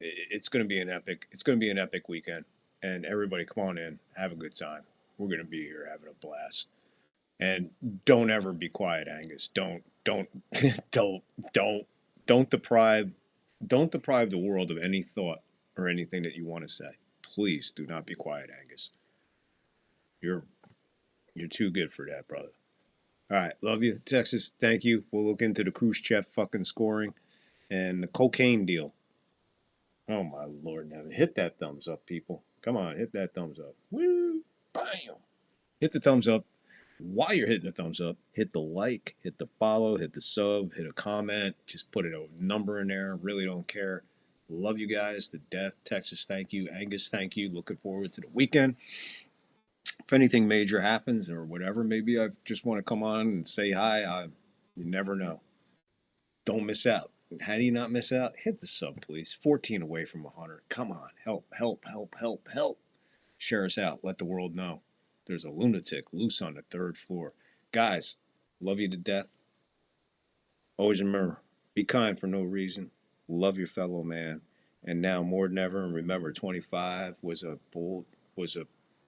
It's gonna be an epic. It's gonna be an epic weekend, and everybody, come on in, have a good time. We're gonna be here having a blast. And don't ever be quiet, Angus. Don't deprive the world of any thought or anything that you want to say. Please do not be quiet, Angus. You're too good for that, brother. All right, love you, Texas. Thank you. We'll look into the Khrushchev fucking scoring and the cocaine deal. Oh my Lord, now hit that thumbs up, people. Come on, hit that thumbs up. Woo! Bam! Hit the thumbs up. While you're hitting the thumbs up, hit the like, hit the follow, hit the sub, hit a comment. Just put a number in there. Really don't care. Love you guys to death. Texas, thank you. Angus, thank you. Looking forward to the weekend. If anything major happens or whatever, maybe I just want to come on and say hi. You never know. Don't miss out. How do you not miss out? Hit the sub, please. 14 away from 100. Come on. Help, help, help, help, help. Share us out. Let the world know. There's a lunatic loose on the 3rd floor. Guys, love you to death. Always remember, be kind for no reason. Love your fellow man. And now more than ever, and remember, 25 was a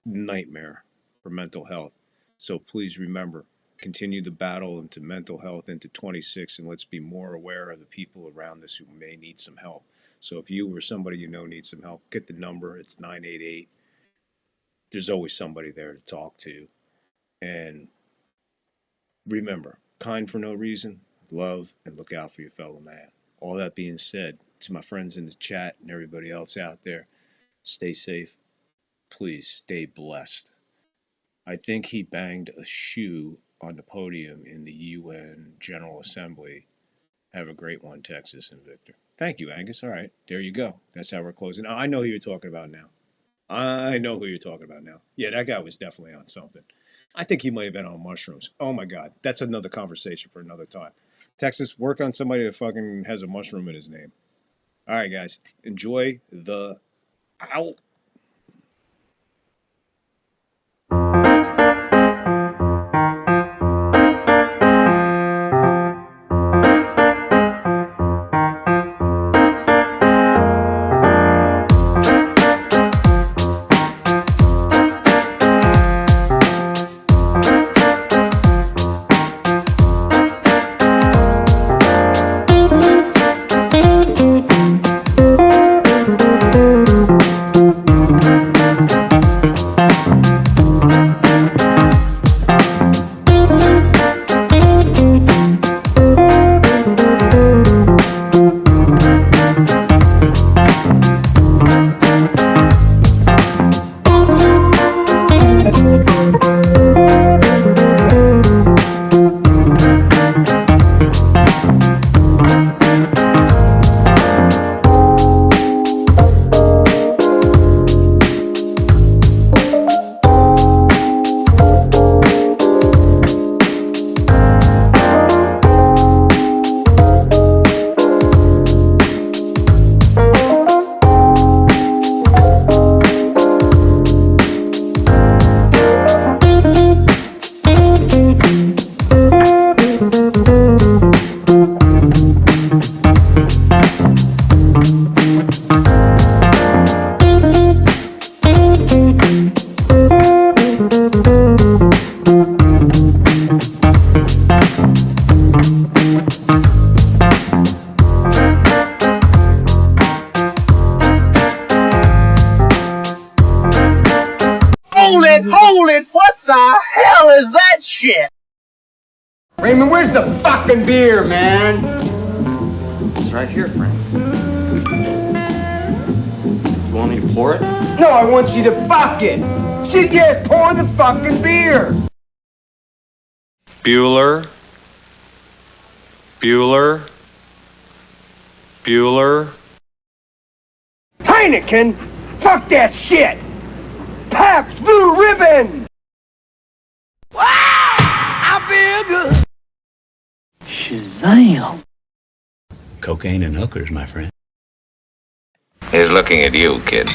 nightmare for mental health. So please remember, continue the battle into mental health into 26, and let's be more aware of the people around us who may need some help. So if you or somebody you know needs some help, get the number. It's 988. There's always somebody there to talk to. And remember, kind for no reason, love, and look out for your fellow man. All that being said, to my friends in the chat and everybody else out there, stay safe. Please stay blessed. I think he banged a shoe on the podium in the UN General Assembly. Have a great one, Texas and Victor. Thank you, Angus. All right, there you go. That's how we're closing. I know who you're talking about now. I know who you're talking about now. Yeah, that guy was definitely on something. I think he might have been on mushrooms. Oh, my God. That's another conversation for another time. Texas, work on somebody that fucking has a mushroom in his name. All right, guys. Enjoy the out. Hold it! What the hell is that shit? Raymond, where's the fucking beer, man? It's right here, Frank. You want me to pour it? No, I want you to fuck it. She just poured the fucking beer. Bueller. Bueller. Bueller. Heineken? Fuck that shit. Pabst Blue Ribbon. Wow! I feel good. Shazam. Cocaine and hookers, my friend. He's looking at you, kid.